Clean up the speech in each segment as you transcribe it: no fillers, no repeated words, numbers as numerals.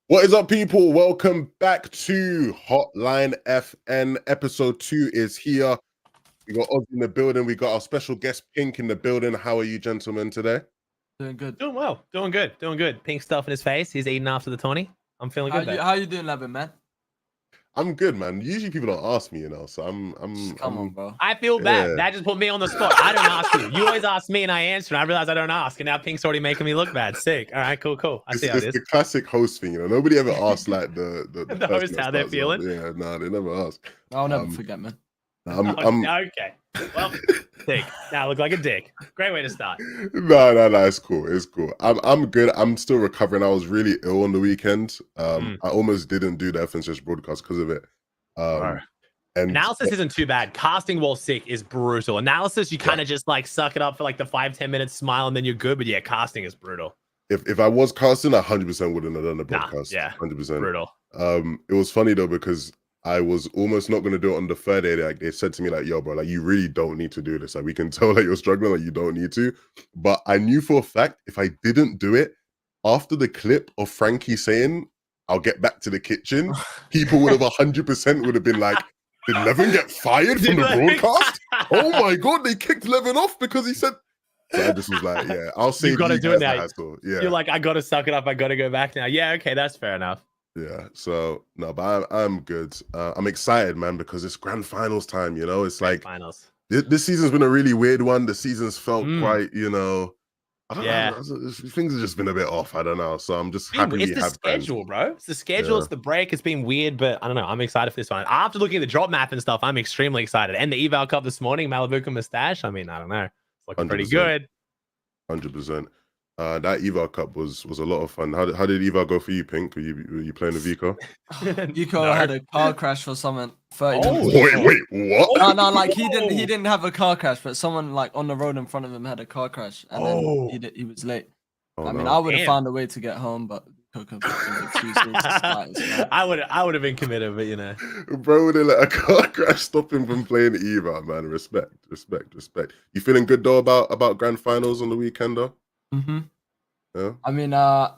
What is up, people? Welcome back to Hotline FN. Episode 2 is here. We got Oz in the building. We got our special guest Pink in the building. How are you, gentlemen, today? Doing good. Doing well. Doing good. Pink stuff in his face. He's eating after the 20. I'm feeling good. How you doing, Levin, man? I'm good, man. Usually people don't ask me, so Come on, bro. I feel bad. Yeah. That just put me on the spot. I don't ask you. You always ask me and I answer, and I realize I don't ask. And now Pink's already making me look bad. Sick. All right, cool. I see how it is. It's the classic host thing, Nobody ever asks like the The host how they're feeling. Yeah, no, they never ask. I'll never forget, man. Okay. Well, sick. Now I look like a dick. Great way to start. No, it's cool. It's cool. I'm good. I'm still recovering. I was really ill on the weekend. I almost didn't do the FNCS broadcast because of it. And analysis isn't too bad. Casting while sick is brutal. Analysis, you kind of just like suck it up for like the 5-10 minutes, smile, and then you're good. But yeah, casting is brutal. If I was casting, I 100% wouldn't have done the broadcast. Yeah, 100%. Brutal. It was funny though because I was almost not going to do it on the third day. Like they said to me, like, "Yo, bro, like you really don't need to do this. Like we can tell that you're struggling. Like you don't need to." But I knew for a fact if I didn't do it after the clip of Frankie saying, "I'll get back to the kitchen," people would have 100% would have been like, "Did Levin get fired from the broadcast? Oh my god, they kicked Levin off because he said." So I just was like, "Yeah, I'll say you got to do it now." Yeah, you're like, "I got to suck it up. I got to go back now." Yeah, okay, that's fair enough. Yeah, so no, but I'm good. I'm excited, man, because it's grand finals time. It's like finals. This season's been a really weird one. The season's felt quite, I don't know. Things have just been a bit off. I don't know. So I'm just happy. It's the schedule, bro. It's the schedule. It's the break. It's been weird, but I don't know. I'm excited for this one. After looking at the drop map and stuff, I'm extremely excited. And the eval cup this morning, Malibuca Merstach. I mean, I don't know. It's looking pretty good. 100%. That eval cup was a lot of fun. How did eval go for you, Pink? Were you playing with Vico? Vico had a car crash or something. 30 minutes. Wait, what? No, like he didn't have a car crash, but someone like on the road in front of him had a car crash, and then he was late. I mean, I would have found a way to get home, but I would have been committed, but bro, they let a car crash stop him from playing eval, man. Respect. You feeling good though about grand finals on the weekend though? Yeah. I mean, I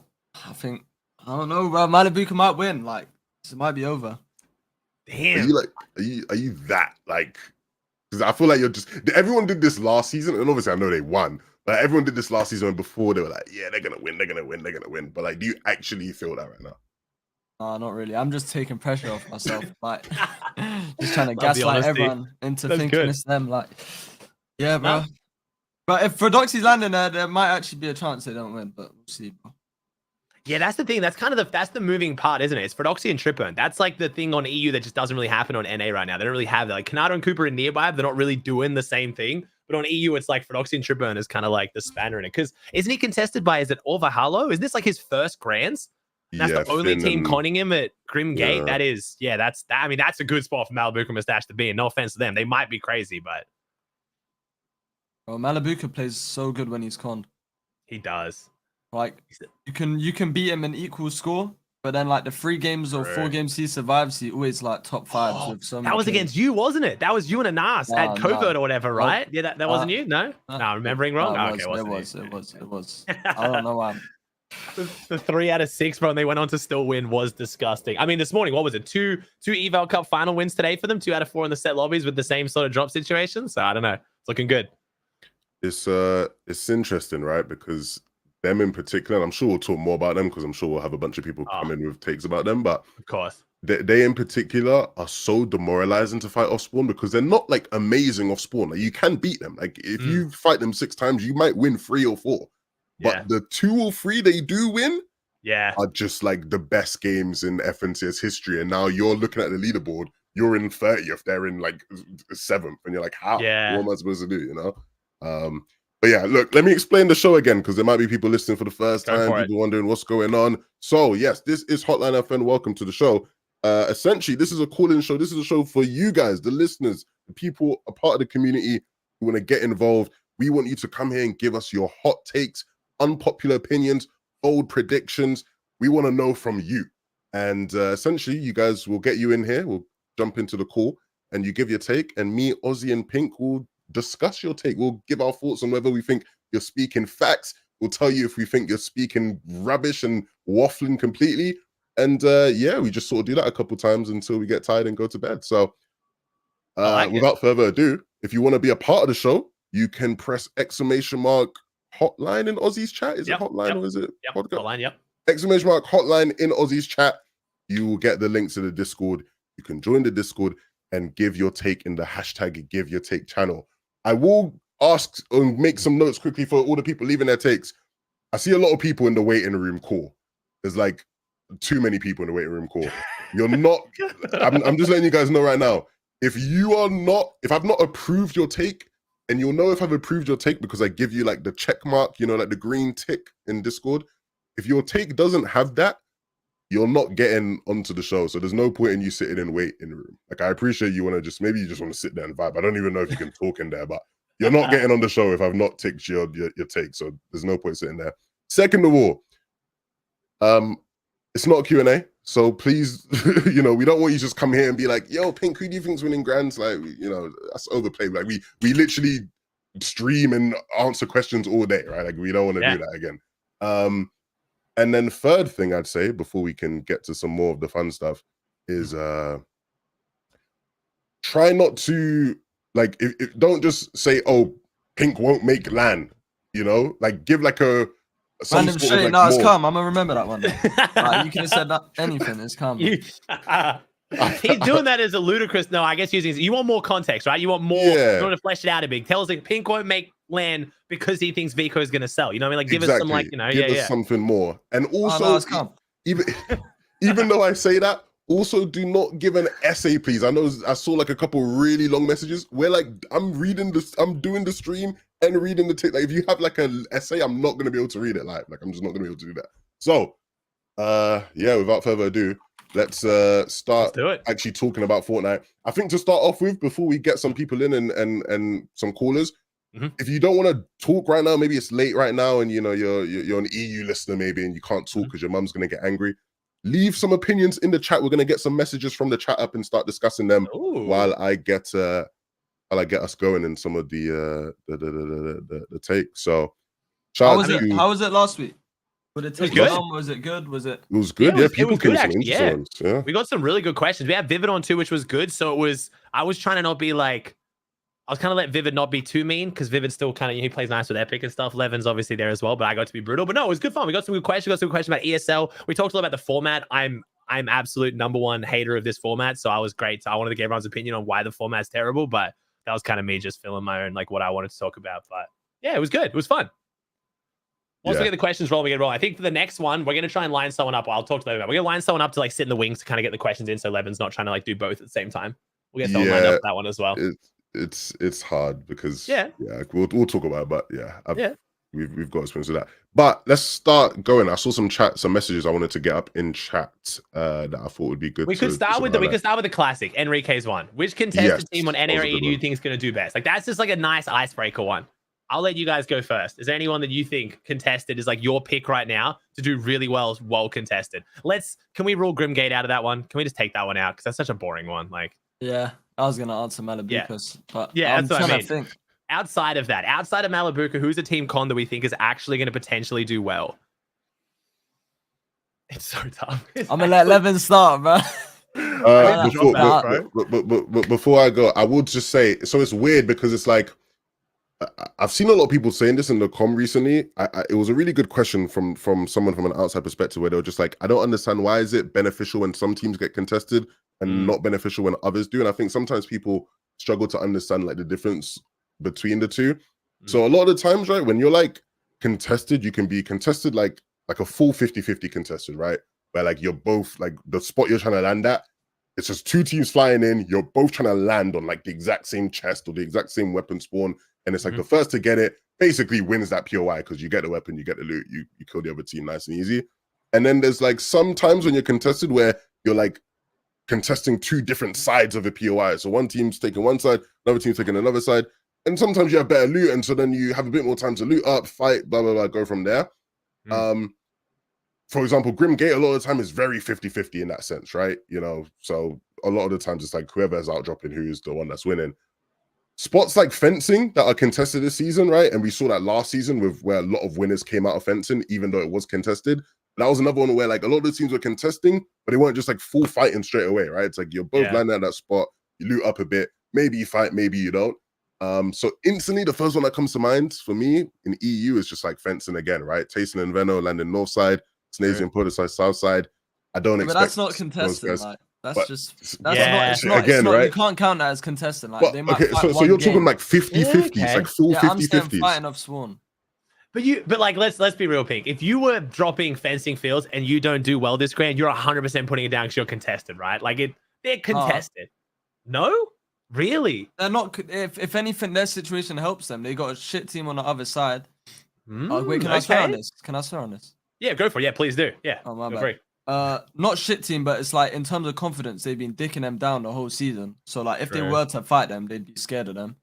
think I don't know, bro. Malibuca might win. Like, it might be over. Damn. Are you that like? Because I feel like you're just. Everyone did this last season, and obviously I know they won. But everyone did this last season, and before they were like, "Yeah, they're gonna win." But like, do you actually feel that right now? No, not really. I'm just taking pressure off myself. Like, just trying to gaslight everyone into thinking it's them. Like, yeah, bro. But if Frodoxy's landing there might actually be a chance they don't win, but we'll see, bro. Yeah, that's the thing. That's kind of that's the moving part, isn't it? It's Frodoxy and Tripburn. That's like the thing on EU that just doesn't really happen on NA right now. They don't really have that. Like Kanata and Cooper are nearby, they're not really doing the same thing. But on EU, it's like Frodoxy and Tripburn is kind of like the spanner in it. Because isn't he contested by, is it Orvahalo? Isn't this like his first grands? That's the only team conning him at Grim Gate. That is, that's that. I mean, that's a good spot for Malibuca Merstach to be in. No offense to them. They might be crazy, but. Well, Malibuca plays so good when he's conned. He does. Like you can beat him in equal score, but then like the 3 games or 4 games he survives, he always like top 5s with some. That was against you, wasn't it? That was you and Anas at Covert or whatever, right? Yeah, that wasn't you. No, I'm remembering wrong. It was. I don't know why. The 3 out of 6, bro, and they went on to still win was disgusting. I mean, this morning, what was it? Two eval cup final wins today for them. 2 out of 4 in the set lobbies with the same sort of drop situation. So I don't know. It's looking good. It's interesting, right? Because them in particular, and I'm sure we'll talk more about them because I'm sure we'll have a bunch of people come in with takes about them. But of course, they in particular are so demoralizing to fight off spawn because they're not like amazing off spawn. Like you can beat them. Like if you fight them 6 times, you might win 3 or 4. But the 2 or 3 they do win, are just like the best games in FNCS history. And now you're looking at the leaderboard, you're in 30th, they're in like 7th, and you're like, how? What am I supposed to do? But yeah, look, let me explain the show again because there might be people listening for the first time, people wondering what's going on. So yes, this is HotlineFN. Welcome to the show. Essentially, this is a call-in show. This is a show for you guys, the listeners, the people, a part of the community who want to get involved. We want you to come here and give us your hot takes, unpopular opinions, bold predictions. We want to know from you. And essentially, you guys will get you in here. We'll jump into the call and you give your take. And me, Ozzy, and Pink will discuss your take. We'll give our thoughts on whether we think you're speaking facts. We'll tell you if we think you're speaking rubbish and waffling completely, And yeah, we just sort of do that a couple times until we get tired and go to bed. So without further ado, if you want to be a part of the show, you can press !hotline in Aussie's chat. Is it hotline or is it podcast? Hotline, yep. !hotline in Aussie's chat. You will get the link to the Discord. You can join the Discord and give your take in the hashtag Give Your Take channel. I will ask and make some notes quickly for all the people leaving their takes. I see a lot of people in the waiting room call. There's like too many people in the waiting room call. You're not, I'm just letting you guys know right now. If I've not approved your take, and you'll know if I've approved your take because I give you like the check mark, you know, like the green tick in Discord. If your take doesn't have that, you're not getting onto the show. So there's no point in you sitting and wait in the room. Like, I appreciate you want to just, maybe you just want to sit there and vibe. I don't even know if you can talk in there, but you're not getting on the show if I've not ticked your take. So there's no point sitting there. Second of all, it's not a Q&A. So please, you know, we don't want you to just come here and be like, yo, Pink, who do you think's winning Grands? Like, you know, that's overplayed. Like, we literally stream and answer questions all day, right? Like, we don't want to do that again. And then third thing I'd say before we can get to some more of the fun stuff is try not to, like, don't just say, oh, Pink won't make LAN, you know? Like, give like a random shit. Like, no, it's calm. I'm gonna remember that one. You could have said that anything. It's calm. He's doing that as a ludicrous. No, I guess you want more context, right? You want more. You want to flesh it out a bit. Tells like Pink won't make LAN because he thinks Vico is gonna sell. You know what I mean? Like, give us some, like, you know, give us something more. And also, even though I say that, also do not give an essay, please. I know I saw like a couple really long messages where like I'm doing the stream and reading the tick. Like, if you have like an essay, I'm not gonna be able to read it live. Like, I'm just not gonna be able to do that. So yeah, without further ado, let's start actually talking about Fortnite. I think to start off with, before we get some people in and some callers, if you don't want to talk right now, maybe it's late right now and you know you're an EU listener maybe and you can't talk because your mum's gonna get angry. Leave some opinions in the chat. We're gonna get some messages from the chat up and start discussing them while I get us going in some of the take. So how was it last week? Was it good? Was it good? It was good. Yeah, people came some interesting ones. Yeah, we got some really good questions. We had Vivid on too, which was good. So I was trying to not be like, I was kind of let Vivid not be too mean because Vivid still kind of, he plays nice with Epic and stuff. Levin's obviously there as well, but I got to be brutal. But no, it was good fun. We got some good questions. We got some questions about ESL. We talked a lot about the format. I'm absolute #1 hater of this format, so I was great. So I wanted to get everyone's opinion on why the format's terrible, but that was kind of me just filling my own, like, what I wanted to talk about. But yeah, it was good. It was fun. Once we get the questions rolling, we get rolling. I think for the next one, we're going to try and line someone up. I'll talk to Levin about. We're going to line someone up to like sit in the wings to kind of get the questions in, so Levin's not trying to like do both at the same time. We'll get someone lined up for that one as well. It's hard because we'll talk about it, but we've got experience with that. But let's start going. I saw some messages I wanted to get up in chat that I thought would be good. We could start with the classic. Enrique's one. Which contested team on NRE do you think is going to do best? Like, that's just like a nice icebreaker one. I'll let you guys go first. Is there anyone that you think contested is like your pick right now to do really well contested? Can we rule Grimgate out of that one? Can we just take that one out? Because that's such a boring one. Like, yeah, I was gonna answer Malibuca, but that's what I mean. Outside of Malibuca, who's a team con that we think is actually going to potentially do well? It's so tough. I'm gonna let Levin start, bro. Before I go, I would just say, so it's weird because it's like, I've seen a lot of people saying this in the com recently. It was a really good question from someone from an outside perspective where they were just like, I don't understand, why is it beneficial when some teams get contested and not beneficial when others do? And I think sometimes people struggle to understand like the difference between the two. So a lot of the times, right, when you're like contested, you can be contested like a full 50-50 contested, right? Where like you're both like the spot you're trying to land at, it's just two teams flying in, you're both trying to land on like the exact same chest or the exact same weapon spawn. And it's like the first to get it basically wins that POI because you get the weapon, you get the loot, you kill the other team nice and easy. And then there's like some times when you're contested where you're like contesting two different sides of a POI. So one team's taking one side, another team's taking another side. And sometimes you have better loot, and so then you have a bit more time to loot up, fight, blah, blah, blah, go from there. For example, Grimgate, a lot of the time is very 50-50 in that sense, right? You know, so a lot of the times it's like whoever's outdropping who's the one that's winning. Spots like fencing that are contested this season, right? And we saw that last season with where a lot of winners came out of fencing, even though it was contested. That was another one where like a lot of the teams were contesting, but they weren't just like full fighting straight away, right? It's like you're both landing at that spot, you loot up a bit, maybe you fight, maybe you don't. So instantly, the first one that comes to mind for me in EU is just like fencing again, right? Tayson and Veno landing north side, Snazy and Portishead south side. I don't expect. But that's not contesting. Like that's just not. It's not. Again, it's not, right? You can't count that as contesting. Like But, they might okay, fight so you're talking game. like 50-50s, like full 50-50s. Fighting off spawn. But like let's be real, Pink. If you were dropping fencing fields and you don't do well this grand, you're 100% putting it down because you're contested, right? Like they're contested. No, really? They're not. If anything, their situation helps them. They got a shit team on the other side. Wait, can I swear on this? Can I swear on this? Yeah, go for it. Yeah, please do. Yeah. Oh my bad. Not shit team, but it's like in terms of confidence, they've been dicking them down the whole season. So like, if they were to fight them, they'd be scared of them.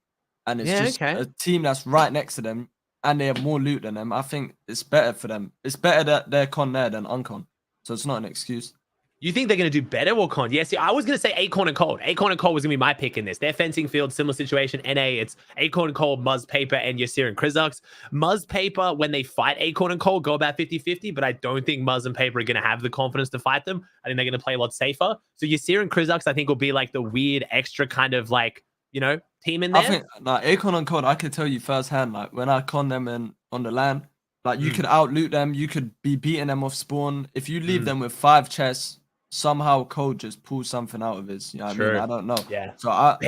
And it's just a team that's right next to them, and they have more loot than them. I think it's better for them. It's better that they're con there than uncon. So it's not an excuse. You think they're going to do better or con? Yeah, see, I was going to say Acorn and Cold. Acorn and Cold was going to be my pick in this. Their fencing field, similar situation. NA, it's Acorn and Cold, Muzz Paper, and Yasir and Krizux. Muzz Paper, when they fight Acorn and Cold, go about 50-50, but I don't think Muzz and Paper are going to have the confidence to fight them. I think they're going to play a lot safer. So Yasir and Krizux, I think, will be like the weird extra kind of like, you know, team in there. I think like Acorn and Cold, I could tell you firsthand, like when I con them on the land, like you could out loot them, you could be beating them off spawn. If you leave them with 5 chests, somehow Code just pulls something out of his. You know what I mean? I don't know. Yeah. So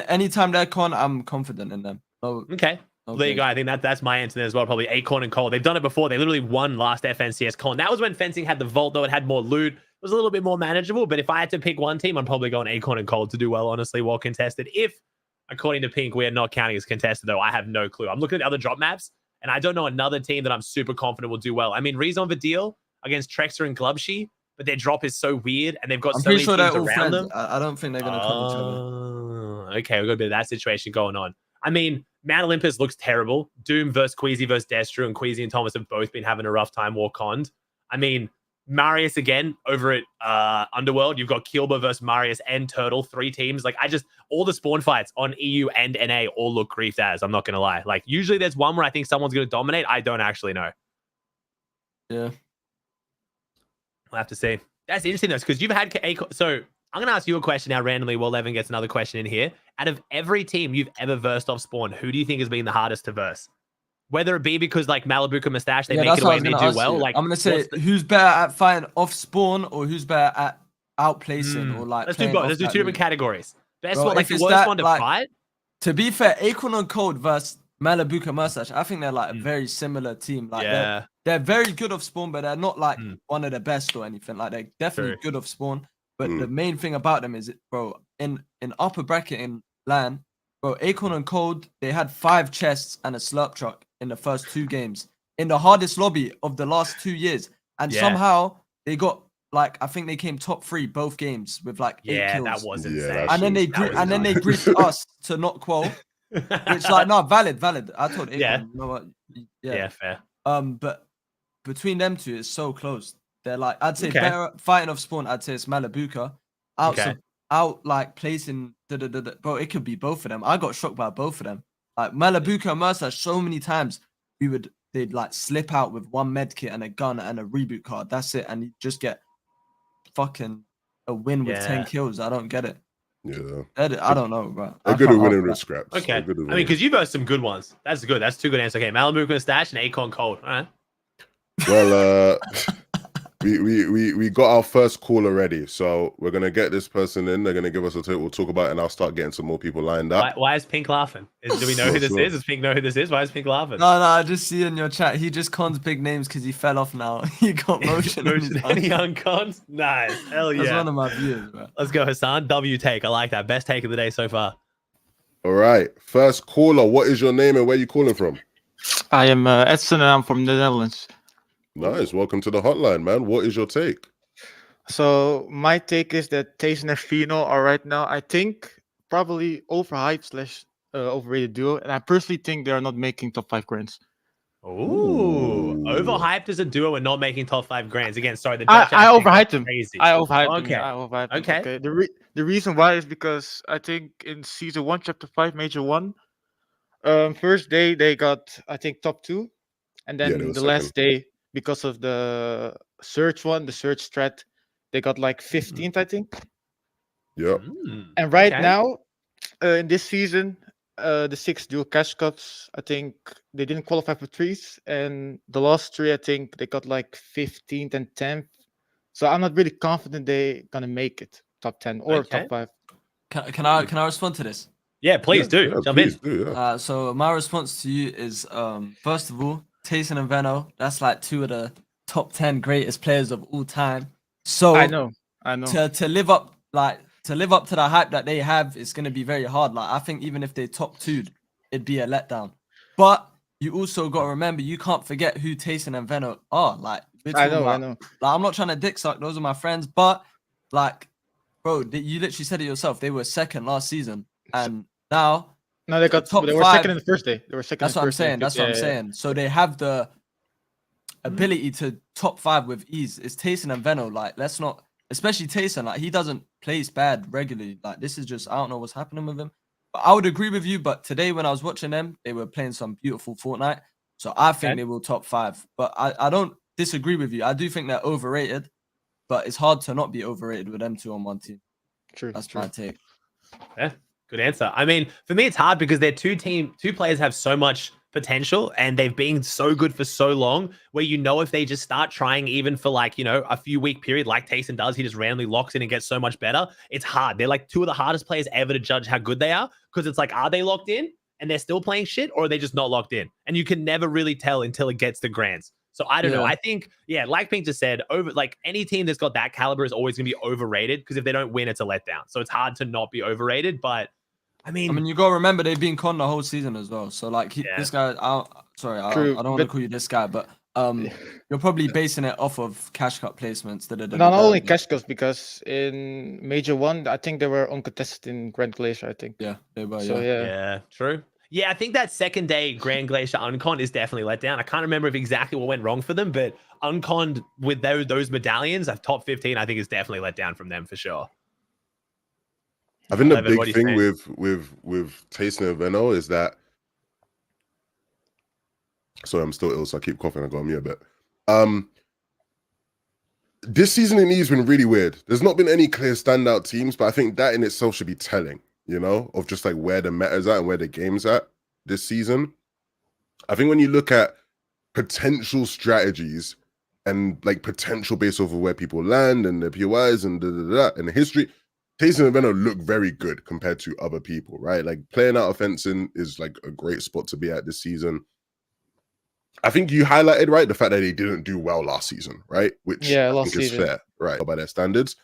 anytime they're con, I'm confident in them. Okay. Well, there you go. I think that's my answer there as well. Probably Acorn and Cold. They've done it before. They literally won last FNCS con. That was when fencing had the vault, though. It had more loot. It was a little bit more manageable. But if I had to pick one team, I'm probably going Acorn and Cold to do well, honestly, while contested. If, according to Pink, we are not counting as contested, though, I have no clue. I'm looking at the other drop maps, and I don't know another team that I'm super confident will do well. I mean, Rezon Vidil against Trexer and Glubshy, but their drop is so weird, and they've got so many teams around them. I don't think they're going to come each other. Okay, we've got a bit of that situation going on. I mean, Mount Olympus looks terrible. Doom versus Queasy versus Destru, and Queasy and Thomas have both been having a rough time war-conned. I mean, Marius again over at Underworld. You've got Kilba versus Marius and Turtle, 3 teams. Like, all the spawn fights on EU and NA all look griefed as. I'm not going to lie. Like, usually there's one where I think someone's going to dominate. I don't actually know. Yeah. We'll have to see. That's interesting, though, because you've had... So, I'm going to ask you a question now randomly while Levin gets another question in here. Out of every team you've ever versed off spawn, who do you think has been the hardest to verse? Whether it be because, like, Malibuca Mustache, they make it away and they do well. Like, I'm going to say, who's better at fighting off spawn or who's better at outplacing or, like... Let's do both. Let's do 2 different categories. Best one, like, the worst one to fight? To be fair, Acorn and Cold versus Malibuca Mustache, I think they're, like, a very similar team. Like, they're very good off spawn, but they're not like one of the best or anything. Like, they're definitely good off spawn. But the main thing about them is, bro, in upper bracket in LAN, bro, Acorn and Cold, they had 5 chests and a slurp truck in the first 2 games in the hardest lobby of the last 2 years. And somehow they got, like, I think they came top 3 both games with like 8 kills. That was insane. And then they griefed us to not qual, which, like, no, valid. I told Acorn, you know what? Yeah, fair. But between them two, it's so close. They're like, I'd say better fighting off spawn. I'd say it's Malibuca. Out like placing, bro. It could be both of them. I got shocked by both of them. Like Malibuca and Merstach, so many times they'd like slip out with 1 med kit and a gun and a reboot card. That's it, and you just get fucking a win with 10 kills. I don't get it. Yeah, I don't know, bro. They're good at winning with scraps. Okay, I mean, because you've got some good ones. That's good. That's 2 good answers. Okay, Malibuca Mustache and Acorn Cold. All right. Well, we got our first call already, so we're gonna get this person in. They're gonna give us a tip. We'll talk about it, and I'll start getting some more people lined up. Why is Pink laughing? Do we know who this is? Does Pink know who this is? Why is Pink laughing? No, I just see in your chat. He just cons big names because he fell off now. He got motion. Any uncons? Nice. Hell yeah. That's one of my views, bro. Let's go, Hassan. W take. I like that. Best take of the day so far. All right. First caller. What is your name and where are you calling from? I am Edson and I'm from the Netherlands. Nice. Welcome to the hotline, man. What is your take? So my take is that Tayson and Fino are right now, I think, probably overhyped / overrated duo. And I personally think they are not making top 5 grands. Ooh. Overhyped as a duo and not making top 5 grands. Again, sorry. The I overhyped them. Crazy. I overhyped Okay. them. I overhyped them. Okay. Okay. The reason why is because I think in season 1, chapter 5, major 1, first day they got, I think, top 2. And then the last day, because of the Surge one, the Surge strat, they got like 15th, I think. Yeah. And right now, in this season, the 6 dual cash cups, I think they didn't qualify for 3s, and the last 3, I think they got like 15th and 10th. So I'm not really confident they're gonna make it top 10 or top 5. Can I respond to this? Yeah, please do. Jump in. So my response to you is, first of all, Tayson and Veno, that's like 2 of the top 10 greatest players of all time. So I know. To live up to the hype that they have, it's gonna be very hard. Like I think even if they top 2'd, it'd be a letdown. But you also got to remember, you can't forget who Tayson and Veno are. Like I know. Like, I'm not trying to dick suck; those are my friends. But like, bro, you literally said it yourself. They were second last season, and now no, they were second in the first day. They were second. That's what I'm saying. That's what I'm saying. So they have the ability to top 5 with ease. It's Tayson and Veno. Like, let's not. Especially Tayson, like he doesn't place bad regularly. Like this is just, I don't know what's happening with him. But I would agree with you. But today when I was watching them, they were playing some beautiful Fortnite. So I think they will top 5. But I don't disagree with you. I do think they're overrated. But it's hard to not be overrated with them 2 on one team. True. That's my take. Yeah, good answer. I mean, for me, it's hard because their two players have so much potential and they've been so good for so long where, if they just start trying even for like, a few week period like Tayson does, he just randomly locks in and gets so much better. It's hard. They're like 2 of the hardest players ever to judge how good they are because it's like, are they locked in and they're still playing shit or are they just not locked in? And you can never really tell until it gets to grands. So I don't know. I think, like Pink just said, any team that's got that caliber is always going to be overrated because if they don't win, it's a letdown. So it's hard to not be overrated, but I mean, you gotta remember they've been con the whole season as well. So like this guy, I don't want to call you this guy, but you're probably basing it off of cash cup placements. Not only cash cups, because in Major 1, I think they were uncontested in Grand Glacier. I think. Yeah, they were. So, yeah, true. Yeah, I think that second day Grand Glacier uncon is definitely let down. I can't remember if exactly what went wrong for them, but unconned with those medallions, top 15, I think is definitely let down from them for sure. I think the big thing with Tayson and Veno is that. Sorry, I'm still ill, so I keep coughing. I got me a bit. This season in E has been really weird. There's not been any clear standout teams, but I think that in itself should be telling, of just like where the meta's at and where the game's at this season. I think when you look at potential strategies and like potential based off of where people land and the POIs and and the history, Tayson and Veno look very good compared to other people, right? Like playing out of fencing is like a great spot to be at this season. I think you highlighted, right, the fact that they didn't do well last season, right? Which I think is fair, right, by their standards.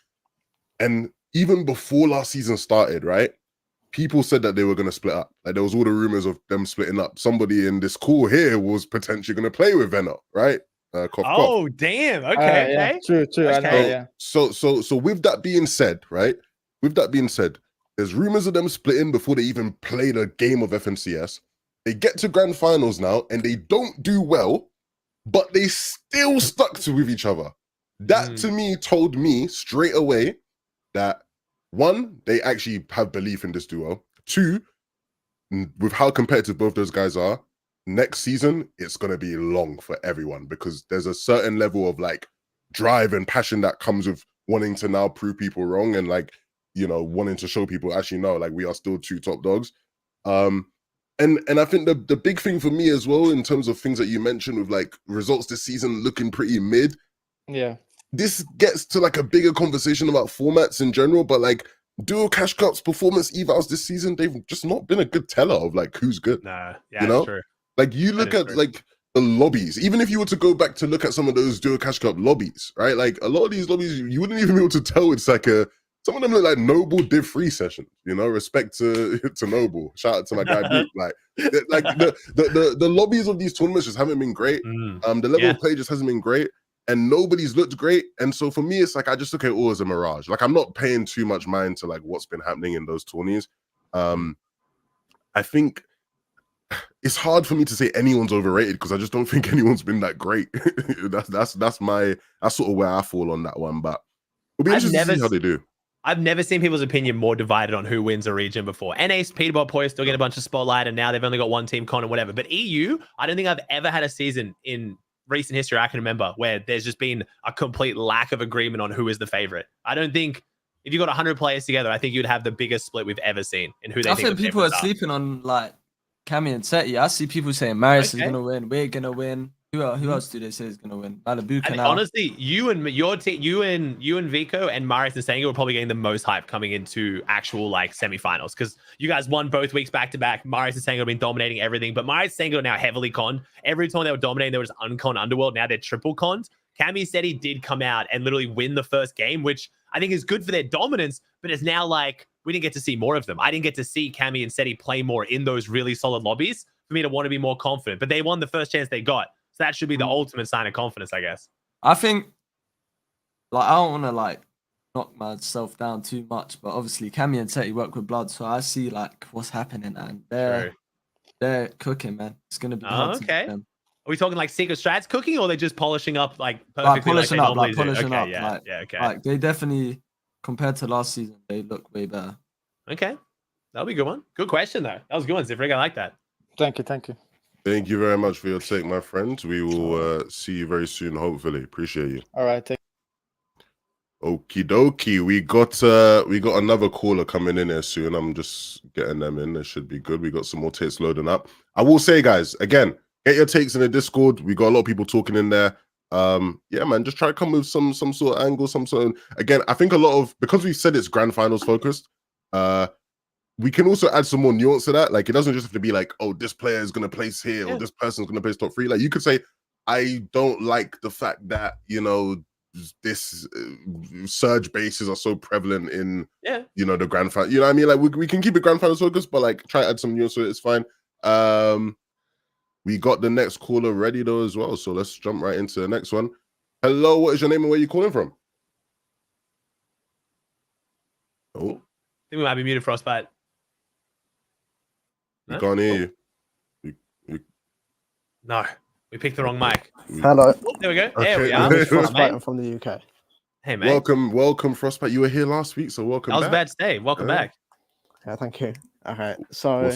And even before last season started, right, people said that they were going to split up. Like there was all the rumors of them splitting up. Somebody in this call here was potentially going to play with Veno, right? Cough. Damn. Okay. Yeah. True. Okay. I know, yeah. So with that being said, right? With that being said, there's rumors of them splitting before they even played a game of FNCS. They get to grand finals now and they don't do well, but they still stuck with each other. That to me told me straight away that 1, they actually have belief in this duo. 2, with how competitive both those guys are, next season it's going to be long for everyone because there's a certain level of like drive and passion that comes with wanting to now prove people wrong and like, wanting to show people actually no, like we are still 2 top dogs. And I think the big thing for me as well, in terms of things that you mentioned with like results this season looking pretty mid. Yeah. This gets to like a bigger conversation about formats in general, but like dual cash cups performance evals this season, they've just not been a good teller of like who's good. Nah, yeah, that's true. Like you look at like the lobbies, even if you were to go back to look at some of those dual cash cup lobbies, right? Like a lot of these lobbies, you wouldn't even be able to tell it's like some of them look like Noble Div 3 sessions, respect to Noble. Shout out to my guy Duke. Like the lobbies of these tournaments just haven't been great. The level of play just hasn't been great. And nobody's looked great. And so for me, it's like I just look at it all as a mirage. Like I'm not paying too much mind to like what's been happening in those tourneys. I think it's hard for me to say anyone's overrated because I just don't think anyone's been that great. that's sort of where I fall on that one. But it'll be interesting to see how they do. I've never seen people's opinion more divided on who wins a region before. NA's Peterbot Poise still get a bunch of spotlight, and now they've only got one team con and whatever. But EU, I don't think I've ever had a season in recent history I can remember where there's just been a complete lack of agreement on who is the favorite. I don't think if you got 100 players together, I think you'd have the biggest split we've ever seen in who they think. I think people are sleeping on like Cammy and Seti. I see people saying Marius is gonna win. We're gonna win. Who else do they say is gonna win? Malibuca now. Honestly, you and your team, you and Vico and Marius and Sango were probably getting the most hype coming into actual like semifinals because you guys won both weeks back to back. Marius and Sango have been dominating everything, but Marius and Sango are now heavily conned. Every time they were dominating, they were just unconned Underworld. Now they're triple conned. Cammy said he did come out and literally win the first game, which I think is good for their dominance, but it's now like we didn't get to see more of them. I didn't get to see Cammy and Seti play more in those really solid lobbies for me to want to be more confident, but they won the first chance they got. So that should be the ultimate sign of confidence, I guess. I think, like, I don't want to, like, knock myself down too much, but obviously Cammy and Seti work with blood, so I see, like, what's happening, and they're cooking, man. It's going to be hard to beat them. Are we talking, like, secret strats cooking, or are they just polishing up, like, perfectly? Polishing up. Okay. Like, they definitely, compared to last season, they look way better. Okay. That'll be a good one. Good question, though. That was a good one, Zifrig. I like that. Thank you. Thank you very much for your take, my friend. We will see you very soon, hopefully. Appreciate you. All right. Okie dokie. We got another caller coming in here soon. I'm just getting them in. It should be good. We got some more takes loading up. I will say, guys, again, get your takes in the Discord. We got a lot of people talking in there. Yeah, man, just try to come with some sort of angle, again, I think a lot of, because we said it's grand finals focused, we can also add some more nuance to that. Like, it doesn't just have to be like, oh, this player is going to place here or this person's going to place top 3. Like, you could say, I don't like the fact that, you know, this surge bases are so prevalent in, you know, the grand final. You know what I mean? Like, we can keep it grand finals focused, but like, try to add some nuance to it. It's fine. We got the next caller ready though as well. So let's jump right into the next one. Hello, what is your name and where are you calling from? Oh. I think we might be muted, Frostbite. We can't hear you. No, we picked the wrong mic. Hello. Oh, there we go. Okay. There we are. I'm Frostbite from the UK. Hey, mate. Welcome, Frostbite. You were here last week, so welcome back. I was about to say, welcome back. Yeah, thank you. Okay, so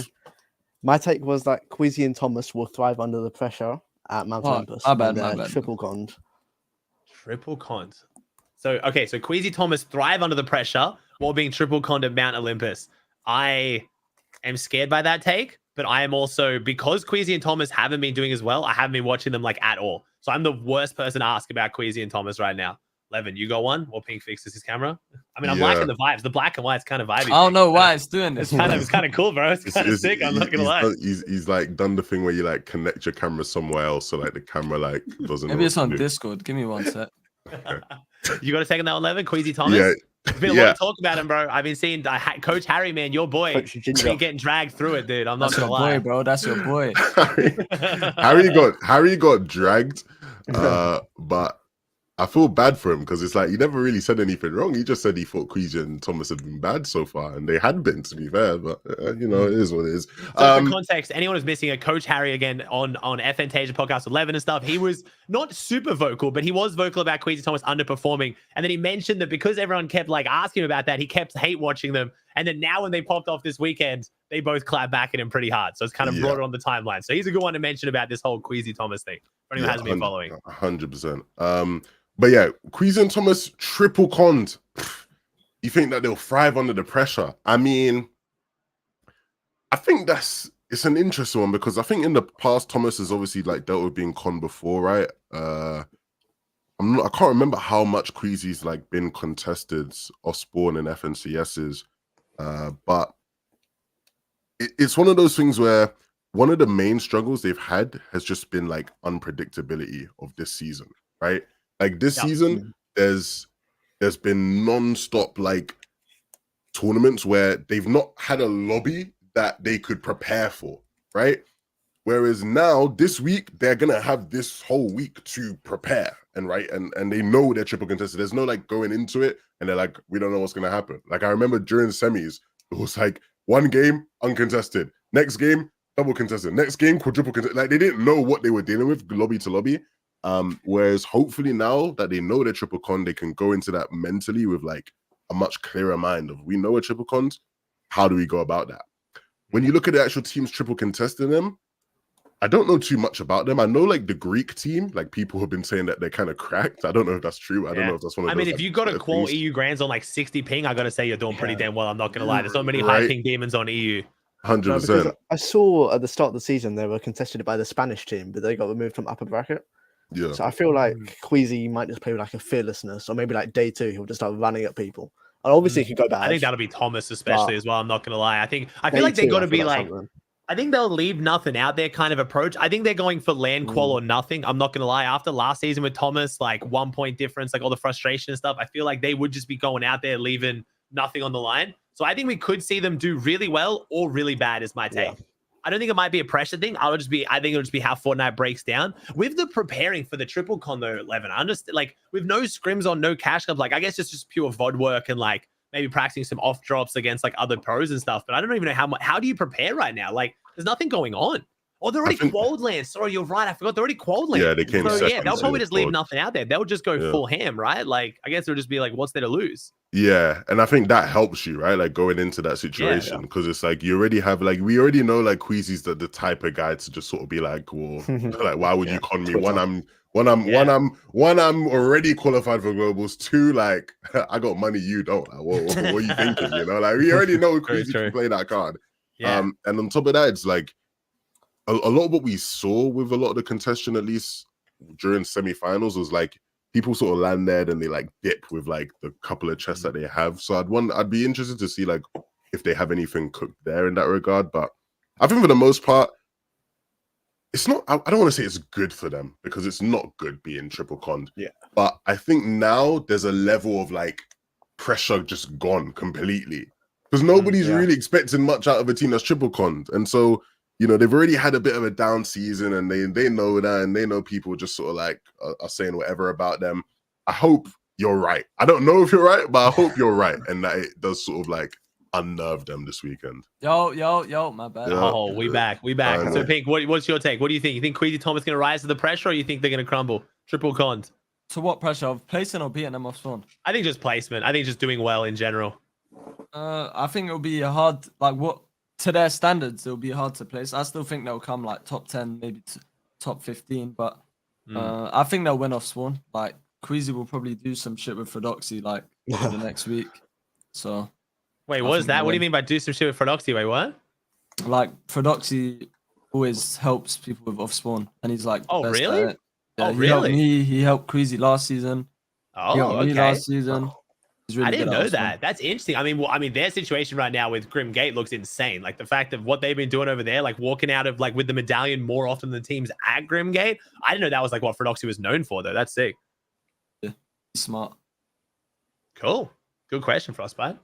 my take was that Queasy and Thomas will thrive under the pressure at Mount Olympus. My bad. Triple conned. Triple conned. So, okay, so Queasy Thomas thrive under the pressure while being triple conned at Mount Olympus. I am scared by that take, but I am also, because Queasy and Thomas haven't been doing as well, I haven't been watching them like at all. So I'm the worst person to ask about Queasy and Thomas right now. Levin, you got one? Or Pink fixes his camera? I mean, I'm liking the vibes. The black and white's kind of vibey. I don't know why it's doing this. It's kind of cool, bro. It's kind of sick. I'm not gonna lie. He's like done the thing where you like connect your camera somewhere else, so like the camera like doesn't. Maybe it's on Discord. Give me one sec. You got a second that one, Levin? Queasy Thomas? Yeah. There's been a lot of talk about him, bro. I've been seeing Coach Harry, man, your boy, getting dragged through it, dude. I'm not gonna lie. Boy, bro. That's your boy. Harry got dragged, but I feel bad for him because it's like he never really said anything wrong. He just said he thought Queasy and Thomas had been bad so far, and they had been, to be fair. But you know, it is what it is. So for context, anyone who's missing a Coach Harry again on FN Tasia podcast with Levin and stuff, he was not super vocal, but he was vocal about Queasy Thomas underperforming. And then he mentioned that because everyone kept like asking him about that, he kept hate watching them. And then now when they popped off this weekend, they both clapped back at him pretty hard. So it's kind of brought it on the timeline. So he's a good one to mention about this whole Queasy Thomas thing. For anyone who hasn't been following. 100%. But yeah, Queasy and Thomas triple conned. You think that they'll thrive under the pressure? I mean, I think it's an interesting one because I think in the past Thomas has obviously like dealt with being conned before, right? I can't remember how much Queasy's like been contested off spawn and FNCSs, but it's one of those things where one of the main struggles they've had has just been like unpredictability of this season, right? Like this season, there's been non-stop like tournaments where they've not had a lobby that they could prepare for, right? Whereas now, this week, they're gonna have this whole week to prepare and they know they're triple contested. There's no like going into it and they're like, we don't know what's gonna happen. Like I remember during semis, it was like one game uncontested, next game double contested, next game quadruple contested. Like they didn't know what they were dealing with lobby to lobby. Whereas hopefully now that they know they're triple con, they can go into that mentally with like a much clearer mind of we know we're triple cons, how do we go about that? When you look at the actual teams triple contesting them, I don't know too much about them. I know like the Greek team, like people have been saying that they're kind of cracked. I don't know if that's true. I don't know if that's one of those. I mean, if you got a qual EU grands on like 60 ping, I got to say you're doing pretty damn well. I'm not going to lie. There's not many high ping demons on EU. 100%. I saw at the start of the season they were contested by the Spanish team, but they got removed from upper bracket. Yeah. So I feel like Queasy might just play with like a fearlessness, or maybe like day 2 he'll just start running at people. And obviously it could go bad. I think that'll be Thomas especially as well. I'm not going to lie. I feel like they got to be like. I think they'll leave nothing out there kind of approach. I think they're going for land qual or nothing. I'm not going to lie. After last season with Thomas, like 1 point difference, like all the frustration and stuff, I feel like they would just be going out there, leaving nothing on the line. So I think we could see them do really well or really bad is my take. Yeah. I don't think it might be a pressure thing. I think it'll just be how Fortnite breaks down. With the preparing for the triple con though, 11, I understand, like with no scrims on, no cash clubs, like I guess it's just pure VOD work and like maybe practicing some off drops against like other pros and stuff. But I don't even know how do you prepare right now? Like there's nothing going on. Oh, they're already quad land. Sorry, you're right. I forgot they're already quad land. Yeah, they came so, yeah, they'll probably just leave nothing out there. They'll just go full ham, right? Like I guess they'll just be like, what's there to lose? Yeah, and I think that helps you, right? Like going into that situation because it's like you already have like we already know like Queasy's the type of guy to just sort of be like, well, like why would you con me? One, I'm already qualified for globals. 2, like I got money, you don't. Like, what are you thinking? You know, like we already know Queasy can play that card. Yeah. And on top of that, it's like a lot of what we saw with a lot of the contention, at least during semifinals, was like people sort of land there and they like dip with like the couple of chests that they have. So I'd be interested to see like if they have anything cooked there in that regard. But I think for the most part, it's not. I don't want to say it's good for them because it's not good being triple conned. Yeah. But I think now there's a level of like pressure just gone completely because nobody's really expecting much out of a team that's triple conned, and so. You know, they've already had a bit of a down season and they know that and they know people just sort of like are saying whatever about them. I hope you're right. I don't know if you're right, but I hope you're right and that it does sort of like unnerve them this weekend. Yo, my bad. Yeah. Oh, we back. So Pink, what's your take? What do you think? You think Queasy Thomas going to rise to the pressure or you think they're going to crumble? Triple cons. To what pressure? Of placing or beating them off spawn? I think just placement. I think just doing well in general. I think it'll be hard, like what? To their standards, it'll be hard to place. I still think they'll come like top 10, maybe top 15, but I think they'll win off spawn. Like Queasy will probably do some shit with Frodoxy like the next week. So wait, what is that? What do you mean by do some shit with Frodoxy? Wait, what? Like Frodoxy always helps people with off spawn, and he's like, oh really? Yeah, really? He helped Queasy last season. Oh, okay. Last season. Really I didn't know that. That's interesting. I mean, their situation right now with Grim Gate looks insane. Like the fact of what they've been doing over there, like walking out of like with the medallion more often than teams at Grim Gate. I didn't know that was like what Frodoxy was known for, though. That's sick. Yeah, smart. Cool. Good question, Frostbite.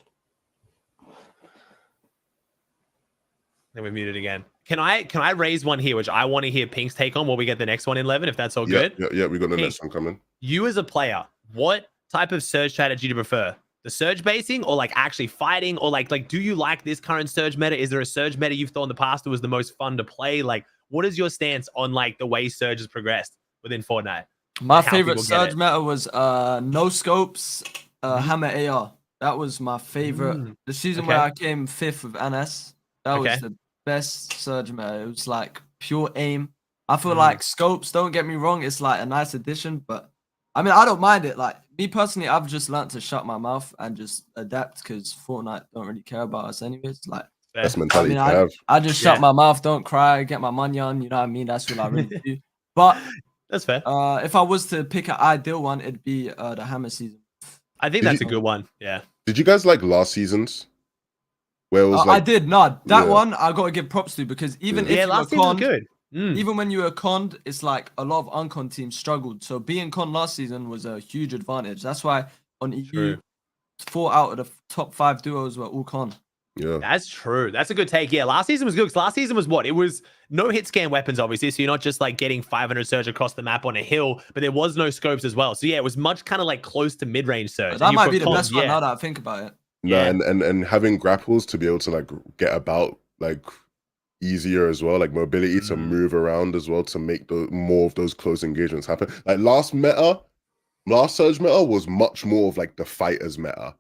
Then we're muted again. Can I raise one here, which I want to hear Pink's take on while we get the next one in 11, if that's all good? Yeah, we got the Pink, next one coming. You as a player, what type of surge strategy do you prefer? The surge basing or like actually fighting or like do you like this current surge meta? Is there a surge meta you've thought in the past that was the most fun to play? Like what is your stance on like the way surge has progressed within Fortnite? My favorite surge meta was no scopes, hammer AR. That was my favorite. The season where I came 5th with NS, that was the best surge meta. It was like pure aim. I feel like scopes, don't get me wrong, it's like a nice addition, but I mean, I don't mind it. Like me personally, I've just learned to shut my mouth and just adapt because Fortnite don't really care about us anyways. Like that's mentality. I just shut my mouth, don't cry, get my money on. You know what I mean? That's what I really do. But that's fair. If I was to pick an ideal one, it'd be the hammer season. I think that's a good one. Yeah. Did you guys like last season's? Where it was I did not. That one I gotta give props to because even if last season was good. Even when you were conned, it's like a lot of uncon teams struggled. So being conned last season was a huge advantage. That's why on EU, 4 out of the top 5 duos were all conned. Yeah, that's true. That's a good take. Yeah, last season was good because last season was what? It was no hit scan weapons, obviously. So you're not just like getting 500 surge across the map on a hill, but there was no scopes as well. So yeah, it was much kind of like close to mid-range surge. That might be the best one now that I think about it. No, and having grapples to be able to like get about like easier as well, like mobility to move around as well to make more of those close engagements happen. Like last surge meta was much more of like the fighters meta,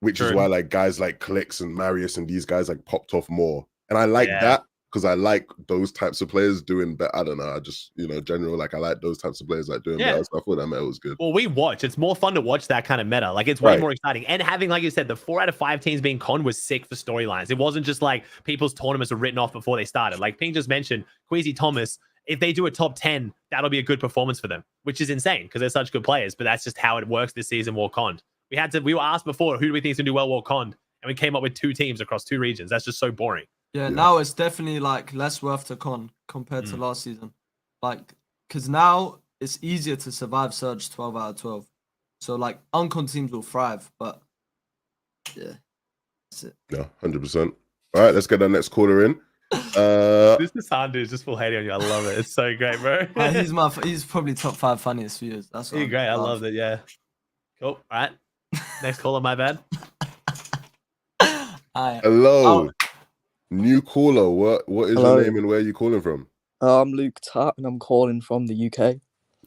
which is why like guys like Clicks and Marius and these guys like popped off more. And I like that because I like those types of players doing better. I don't know. I just, general, like, I like those types of players like doing better. So I thought that meta was good. Well, we watch. It's more fun to watch that kind of meta. Like, it's way more exciting. And having, like you said, the 4 out of 5 teams being con was sick for storylines. It wasn't just like people's tournaments were written off before they started. Like Ping just mentioned, Queasy Thomas, if they do a top 10, that'll be a good performance for them, which is insane because they're such good players. But that's just how it works this season, war con. We were asked before, who do we think is going to do well war con? And we came up with 2 teams across 2 regions. That's just so boring. Yeah, now it's definitely like less worth to con compared to last season. Like, because now it's easier to survive Surge 12 out of 12. So, like, uncon teams will thrive, but yeah, that's it. Yeah, 100%. All right, let's get that next caller in. This Sandu is just full hating on you. I love it. It's so great, bro. He's probably top 5 funniest viewers. That's what great. I love it. Yeah. Cool. All right. Next caller, my bad. Hello. New caller. What is your name and where are you calling from? I'm Luke Tatt and I'm calling from the UK.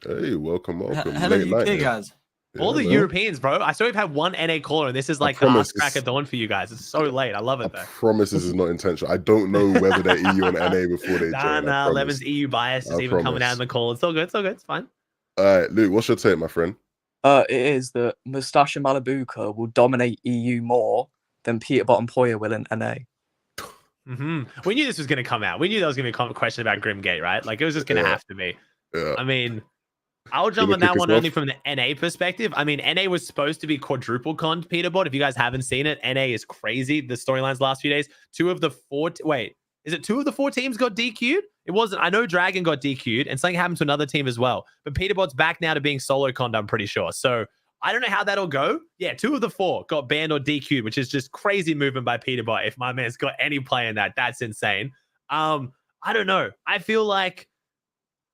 Hey, welcome. Hello, UK guys. All the Europeans, bro. I saw we've had one NA caller, and this is like the last crack of dawn for you guys. It's so late. I love it, though. I promise this is not intentional. I don't know whether they're EU and NA before they join. Nah, Levin's EU bias is even coming out in the call. It's all good. It's all good. It's fine. All right, Luke, what's your take, my friend? It is that Merstach and Malibuca will dominate EU more than Peterbot and Poya will in NA. We knew this was going to come out. We knew there was going to be a question about Grimgate, right? Like, it was just going to have to be. Yeah. I mean, I'll jump on that one only from the NA perspective. I mean, NA was supposed to be quadruple con Peterbot. If you guys haven't seen it, NA is crazy. The storylines last few days, 2 of the 4... Wait, is it 2 of the 4 teams got DQ'd? It wasn't. I know Dragon got DQ'd, and something happened to another team as well. But Peterbot's back now to being solo conned, I'm pretty sure. So I don't know how that'll go. Yeah, 2 of the 4 got banned or DQ'd, which is just crazy movement by Peterbot. If my man's got any play in that, that's insane. I don't know. I feel like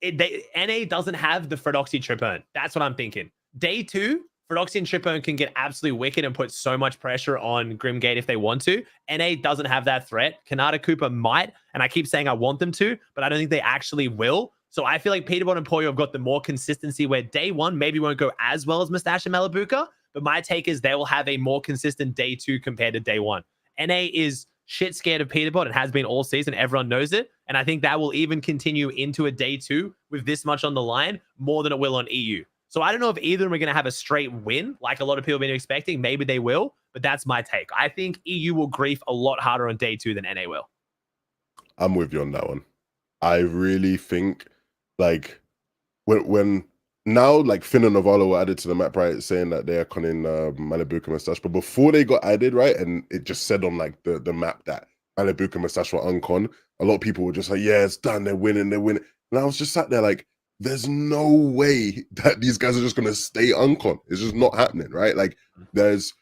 NA doesn't have the Fredoxy Trip Earn. That's what I'm thinking. Day 2, Fredoxy and Trip Earn can get absolutely wicked and put so much pressure on Grimgate if they want to. NA doesn't have that threat. Kanata Cooper might, and I keep saying I want them to, but I don't think they actually will. So I feel like Peterbot and Poyo have got the more consistency where day 1 maybe won't go as well as Merstach and Malibuca, but my take is they will have a more consistent day 2 compared to day 1. NA is shit scared of Peterbot and has been all season. Everyone knows it. And I think that will even continue into a day 2 with this much on the line more than it will on EU. So I don't know if either of them are going to have a straight win like a lot of people have been expecting. Maybe they will, but that's my take. I think EU will grief a lot harder on day 2 than NA will. I'm with you on that one. I really think like when now like Finn and Navarro were added to the map, right, saying that they are conning Malibuca and Merstach, but before they got added, right, and it just said on like the map that Malibuca and Merstach were uncon, a lot of people were just like, yeah, it's done, they're winning. And I was just sat there like, there's no way that these guys are just gonna stay uncon. It's just not happening, right? Like there's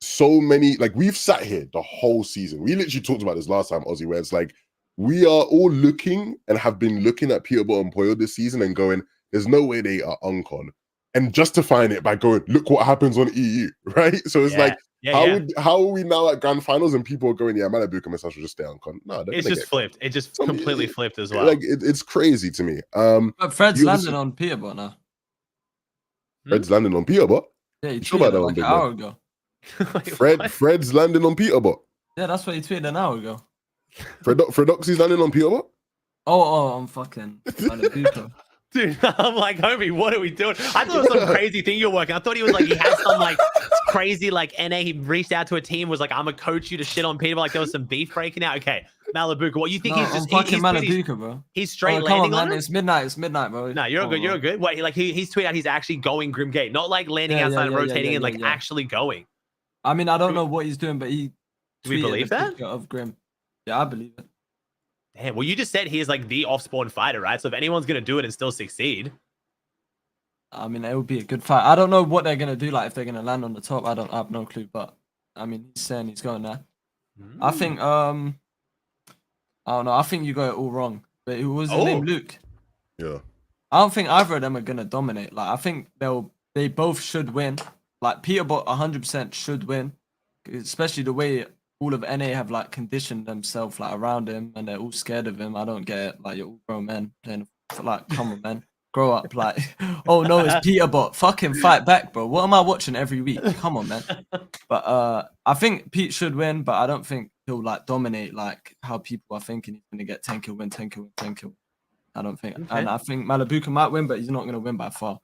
so many, like we've sat here the whole season. We literally talked about this last time, Ozzy, where it's like we are all looking and have been looking at Peterbot and Poyo this season and going, there's no way they are uncon, and justifying it by going, look what happens on EU, right? So it's how are we now at grand finals and people are going, yeah, Malibuca and Merstach will just stay uncon? No, it's just flipped. It just completely flipped as well. Like it's crazy to me. But Fred's landing on Peterbot now. Fred's landing on Peterbot? Yeah, he tweeted like an hour ago. Fred's landing on Peterbot. Yeah, that's what he tweeted an hour ago. Fredoxy's landing on Peterbot? Oh, I'm fucking Malibuca. Dude, I'm like, homie, what are we doing? I thought it was some crazy thing you're working. I thought he was like, he had some like crazy like NA. He reached out to a team, was like, I'm gonna coach you to shit on Peterbot. Like there was some beef breaking out. Okay, Malibuca, what you think? He's just fucking Malibuca, bro. He's straight landing on him? It's midnight, bro. No, you're good. You're good. Wait, like he's tweeted out he's actually going Grimgate, not like landing outside and rotating in, like actually going. I mean, I don't know what he's doing, but he. Do we believe that? Of Grim. Yeah, I believe it. Damn, well, you just said he is like the off-spawn fighter, right? So if anyone's gonna do it and still succeed, I mean, it would be a good fight. I don't know what they're gonna do, like if they're gonna land on the top. I have no clue, but I mean, he's saying he's going there. I think I don't know. I think you got it all wrong. But it was his name, Luke. Yeah. I don't think either of them are gonna dominate. Like I think they both should win. Like Peterbot 100% should win, especially the way all of NA have like conditioned themselves like around him, and they're all scared of him. I don't get it. Like you're all grown men playing. Like come on, man, grow up. Like oh no, it's Peterbot. Fucking fight back, bro. What am I watching every week? Come on, man. But I think Pete should win, but I don't think he'll like dominate like how people are thinking he's gonna get 10 kill win, 10 kill win, 10 kill. I don't think, and I think Malibuca might win, but he's not gonna win by far.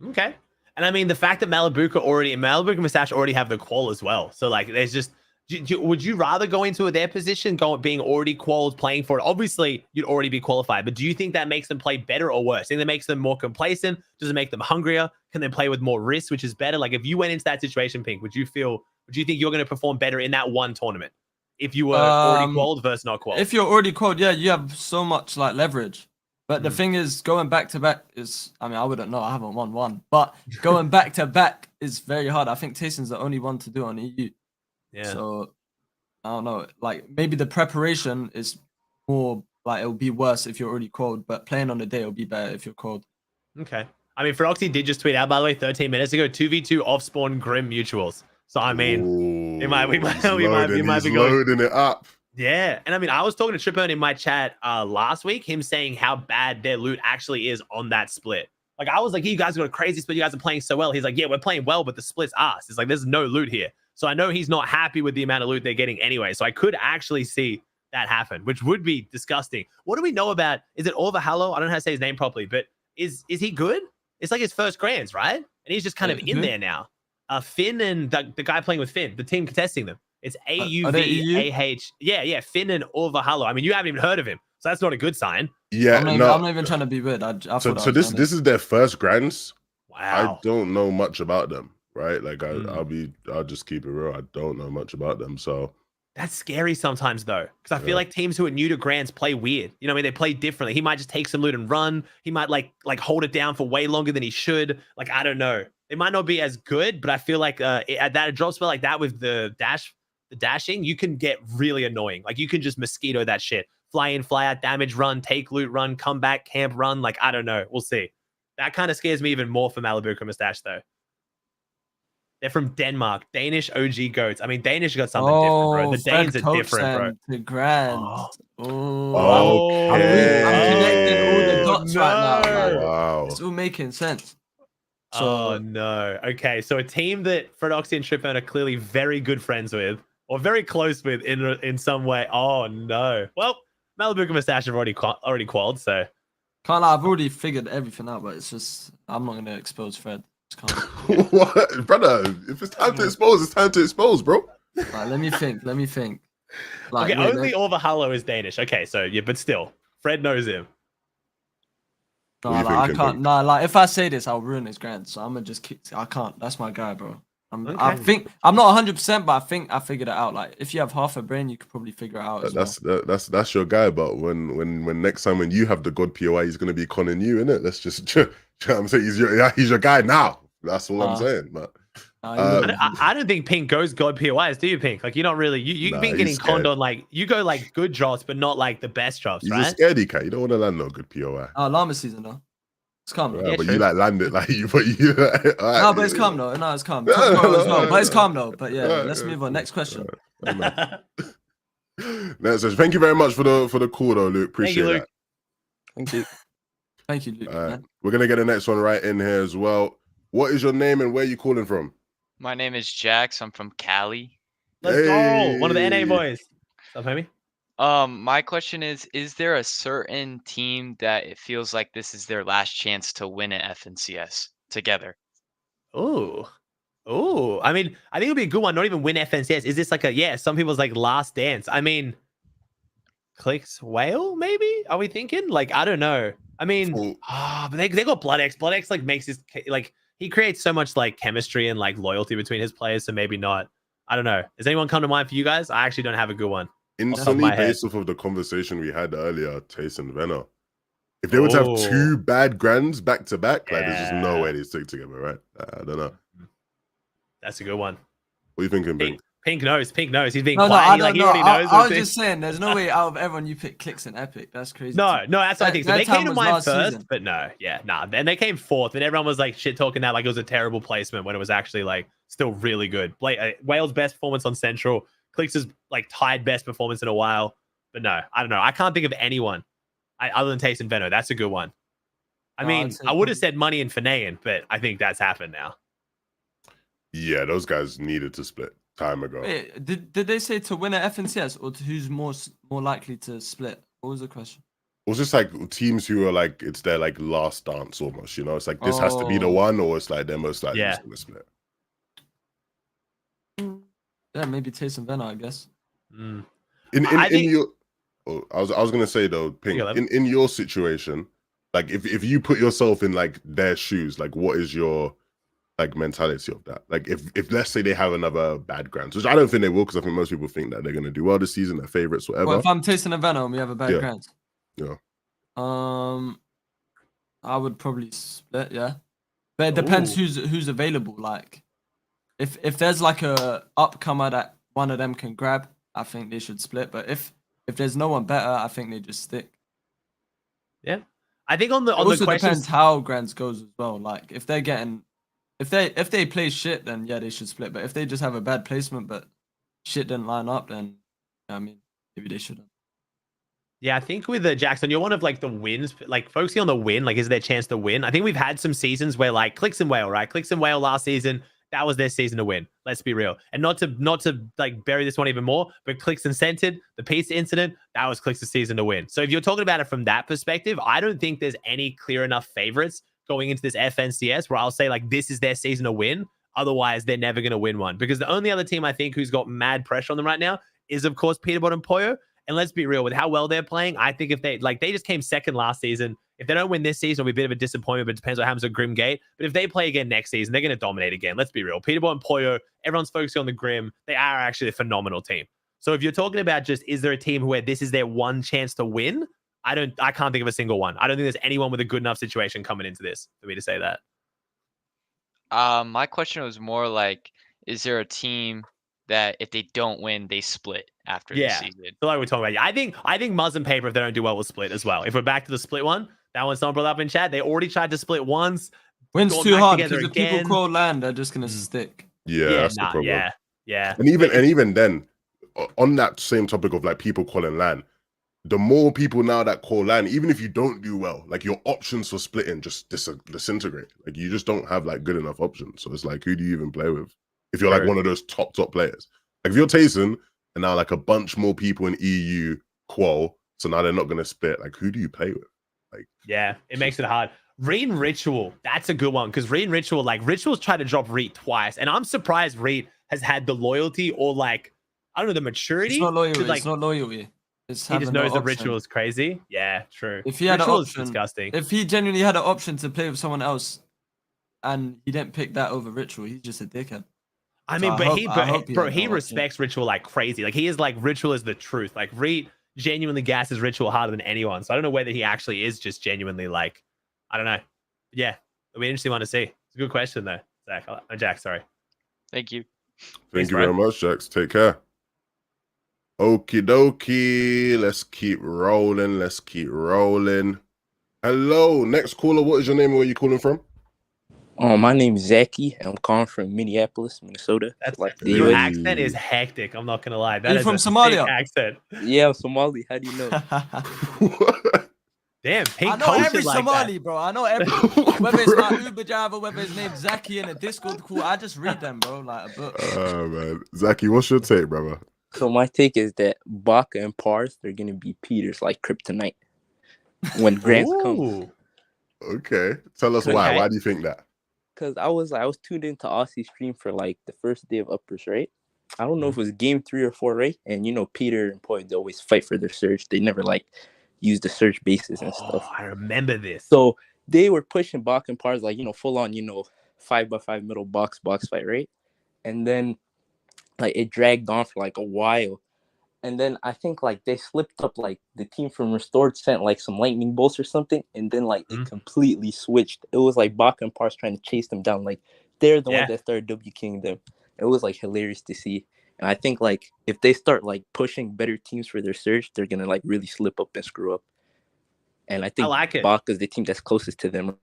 Okay. And I mean, the fact that Malibuca and Merstach already have the qual as well. So like, there's just, would you rather go into their position, being already qualled, playing for it? Obviously, you'd already be qualified, but do you think that makes them play better or worse? Do you think that makes them more complacent? Does it make them hungrier? Can they play with more risk, which is better? Like, if you went into that situation, Pink, would you think you're going to perform better in that one tournament if you were already qualled versus not qualled? If you're already qualled, yeah, you have so much like leverage. But the thing is, going back to back is, I mean, I wouldn't know. I haven't won one. But going back to back is very hard. I think Tayson's the only one to do on EU. Yeah. So, I don't know. Like, maybe the preparation is more, like, it'll be worse if you're already qualled. But playing on the day will be better if you're qualled. Okay. I mean, Feroxy did just tweet out, by the way, 13 minutes ago, 2v2 off-spawn Grim mutuals. So, I mean, we might be loading it up. Yeah, and I mean, I was talking to Tripone in my chat last week, him saying how bad their loot actually is on that split. Like, I was like, you guys got a crazy split. You guys are playing so well. He's like, yeah, we're playing well, but the split's ass. It's like, there's no loot here. So I know he's not happy with the amount of loot they're getting anyway. So I could actually see that happen, which would be disgusting. What do we know about, is it Orvahalo? I don't know how to say his name properly, but is he good? It's like his first grands, right? And he's just kind of in there now. Finn and the guy playing with Finn, the team contesting them. It's AUVAH. Yeah, Finn and Orvahalo. I mean, you haven't even heard of him, so that's not a good sign. Yeah, I'm not even trying to be weird. So this is their first grands. Wow. I don't know much about them, right? Like I'll just keep it real. I don't know much about them, so that's scary sometimes though, because I feel like teams who are new to grands play weird. You know what I mean? They play differently. He might just take some loot and run. He might like hold it down for way longer than he should. Like, I don't know. It might not be as good, but I feel like at that drop spell like that with the dashing, you can get really annoying. Like, you can just mosquito that shit. Fly in, fly out, damage, run, take loot, run, come back, camp, run. Like, I don't know. We'll see. That kind of scares me even more for Malibuca Merstach, though. They're from Denmark. Danish OG goats. I mean, Danish got something different, bro. The Danes are different, bro. The grand. Okay. I'm connecting all the dots right now. Wow. It's all making sense. Oh, no. Okay, so a team that Feroxy and Tripone are clearly very good friends with, or very close with in some way. Oh, no. Well, Malibuca Merstach have already qualled, so. Can't lie, I've already figured everything out, but it's just, I'm not going to expose Fred. What? Brother, if it's time to expose, it's time to expose, bro. Right, let me think. Like, okay, only Orvahalo is Danish. Okay, so, yeah, but still, Fred knows him. No, like, I can't. No, like, if I say this, I'll ruin his grand. So I'm gonna just keep. I can't. That's my guy, bro. I think I'm not 100%, but I think I figured it out. Like, if you have half a brain, you could probably figure it out. That's your guy. But when next time when you have the god POI, he's gonna be conning you, innit? Let's just. You know what I'm saying he's your guy now. That's all I'm saying. But I don't think Pink goes god POIs, do you, Pink? Like, you're not really. You've been getting conned on, like, you go like good drops, but not like the best drops, right? He's a scaredy cat. You don't want to land no good POI. Llama season though. It's calm. Yeah, but you like land it like you. But you. Right, no, but it's calm though. No, it's calm. But it's calm though. But yeah, let's move on. Next question. Next question. Thank you very much for the call though, Luke. Appreciate it. Thank you. Thank you, Luke. We're gonna get the next one right in here as well. What is your name and where are you calling from? My name is Jax. I'm from Cali. Let's go. One of the NA boys. What's up, homie? My question is there a certain team that it feels like this is their last chance to win an FNCS together? Oh, I mean, I think it'll be a good one. Not even win FNCS. Is this like some people's like last dance? I mean, Clicks Whale, maybe? Are we thinking? Like, I don't know. I mean, but they got Blood X. Blood X like makes his, like, he creates so much like chemistry and like loyalty between his players. So maybe not. I don't know. Does anyone come to mind for you guys? I actually don't have a good one. Instantly, based off of the conversation we had earlier, Tace and Venner. If they were to have two bad grands back to back, like, there's just no way they stick together, right? I don't know. That's a good one. What are you thinking, Pink? Pink knows. He's being quiet. I don't know. He already knows. I was just saying, there's no way out of everyone you pick Clicks and Epic. That's crazy. No, that's what I think. So they came to mine first, but then they came fourth, and everyone was like shit talking that like it was a terrible placement when it was actually like still really good. Whale's best performance on Central. Clicks is like tied best performance in a while, but no, I don't know. I can't think of anyone other than Taste and Venno. That's a good one. I mean, I would have said Money and Fanayan, but I think that's happened now. Yeah, those guys needed to split. time ago. Wait, did they say to win at FNCS or to who's more likely to split? What was the question? It was just like teams who are like it's their like last dance almost. You know, it's like this has to be the one, or it's like they're most likely just gonna split. Yeah, maybe Taste and Venner, I guess. In your, I was gonna say though, Pink, in your situation, like if you put yourself in like their shoes, like what is your like mentality of that? Like if let's say they have another bad Grands, which I don't think they will, because I think most people think that they're gonna do well this season, their favorites, whatever. Well, if I'm Tasting a Venom and we have a bad Grands, yeah. I would probably split, yeah. But it depends who's available. Like, if there's like a upcomer that one of them can grab, I think they should split. But if there's no one better, I think they just stick. Yeah, I think on the depends how Grands goes as well. Like if they're getting, if they play shit, then yeah, they should split. But if they just have a bad placement, but shit didn't line up, then I mean, maybe they shouldn't. Yeah, I think with Jackson, you're one of like the wins, like focusing on the win, like is there a chance to win? I think we've had some seasons where like Clicks and Whale, right? Clicks and Whale last season, that was their season to win. Let's be real. And not to like bury this one even more, but Clicks and Centered, the pizza incident, that was Clicks' season to win. So if you're talking about it from that perspective, I don't think there's any clear enough favorites going into this FNCS where I'll say like this is their season to win. Otherwise, they're never going to win one. Because the only other team I think who's got mad pressure on them right now is, of course, Peterbot and Pollo. And let's be real, with how well they're playing, I think if they just came second last season, if they don't win this season, it'll be a bit of a disappointment, but it depends what happens at Grim Gate. But if they play again next season, they're going to dominate again. Let's be real. Peterbot and Pollo, everyone's focusing on the Grim. They are actually a phenomenal team. So if you're talking about just, is there a team where this is their one chance to win? I can't think of a single one. I don't think there's anyone with a good enough situation coming into this for me to say that. My question was more like, is there a team that if they don't win, they split after the season? So like we're talking about. Yeah, I think Muzz and Paper, if they don't do well, will split as well. If we're back to the split one, that one someone brought up in chat. They already tried to split once. Wins too hard because if people call land, they're just gonna stick. Yeah, that's the problem. Yeah. And even then, on that same topic of like people calling land, the more people now that call land, even if you don't do well, like your options for splitting just disintegrate. Like you just don't have like good enough options. So it's like, who do you even play with? If you're like one of those top players, like if you're Tayson and now like a bunch more people in EU qual, so now they're not going to split, like who do you play with? Like, yeah, it makes it hard. Reet and Ritual, that's a good one, because Reet and Ritual, like Ritual's tried to drop Reet twice, and I'm surprised Reet has had the loyalty or like, I don't know, the maturity. It's not loyalty. Like, it's not loyalty. It's he just knows that Ritual is crazy. Yeah, true. If he had an option, disgusting. If he genuinely had an option to play with someone else, and he didn't pick that over Ritual, he's just a dickhead. I mean, but he respects Ritual like crazy. Like he is like, Ritual is the truth. Like Reet genuinely gasses Ritual harder than anyone. So I don't know whether he actually is just genuinely like, I don't know. Yeah, it'll be an interesting one to see. It's a good question though, Zach. Jack, sorry. Thank you. Thank you very much, Jax. Take care. Okie dokie. Let's keep rolling. Hello, next caller. What is your name and where are you calling from? My name is Zachy. I'm calling from Minneapolis, Minnesota. That's like your accent is hectic. I'm not gonna lie. That is from Somalia. Accent. Yeah, I'm Somali. How do you know? Damn, Pink. I know every like Somali, that. Bro. I know every. Whether it's my Uber driver, whether his name's Zachy in a Discord call, I just read them, bro, like a book. Oh man, Zachy, what's your take, brother? So my take is that Baka and Pars, they're gonna be Peters like kryptonite when Grants come. Okay, tell us why. Why do you think that? Because I was tuned into Aussie's stream for like the first day of uppers, right? I don't know if it was game 3 or 4, right? And you know, Peter and Poy, they always fight for their search. They never like use the search bases and stuff. I remember this. So they were pushing Baka and Pars like, you know, full on, you know, 5x5 middle box fight, right? And then like it dragged on for like a while. And then I think like they slipped up, like the team from Restored sent like some lightning bolts or something, and then like it completely switched. It was like Baka and Pars trying to chase them down. Like they're the ones that started WKing them. It was like hilarious to see. And I think like if they start like pushing better teams for their surge, they're gonna like really slip up and screw up. And I think Baka's the team that's closest to them.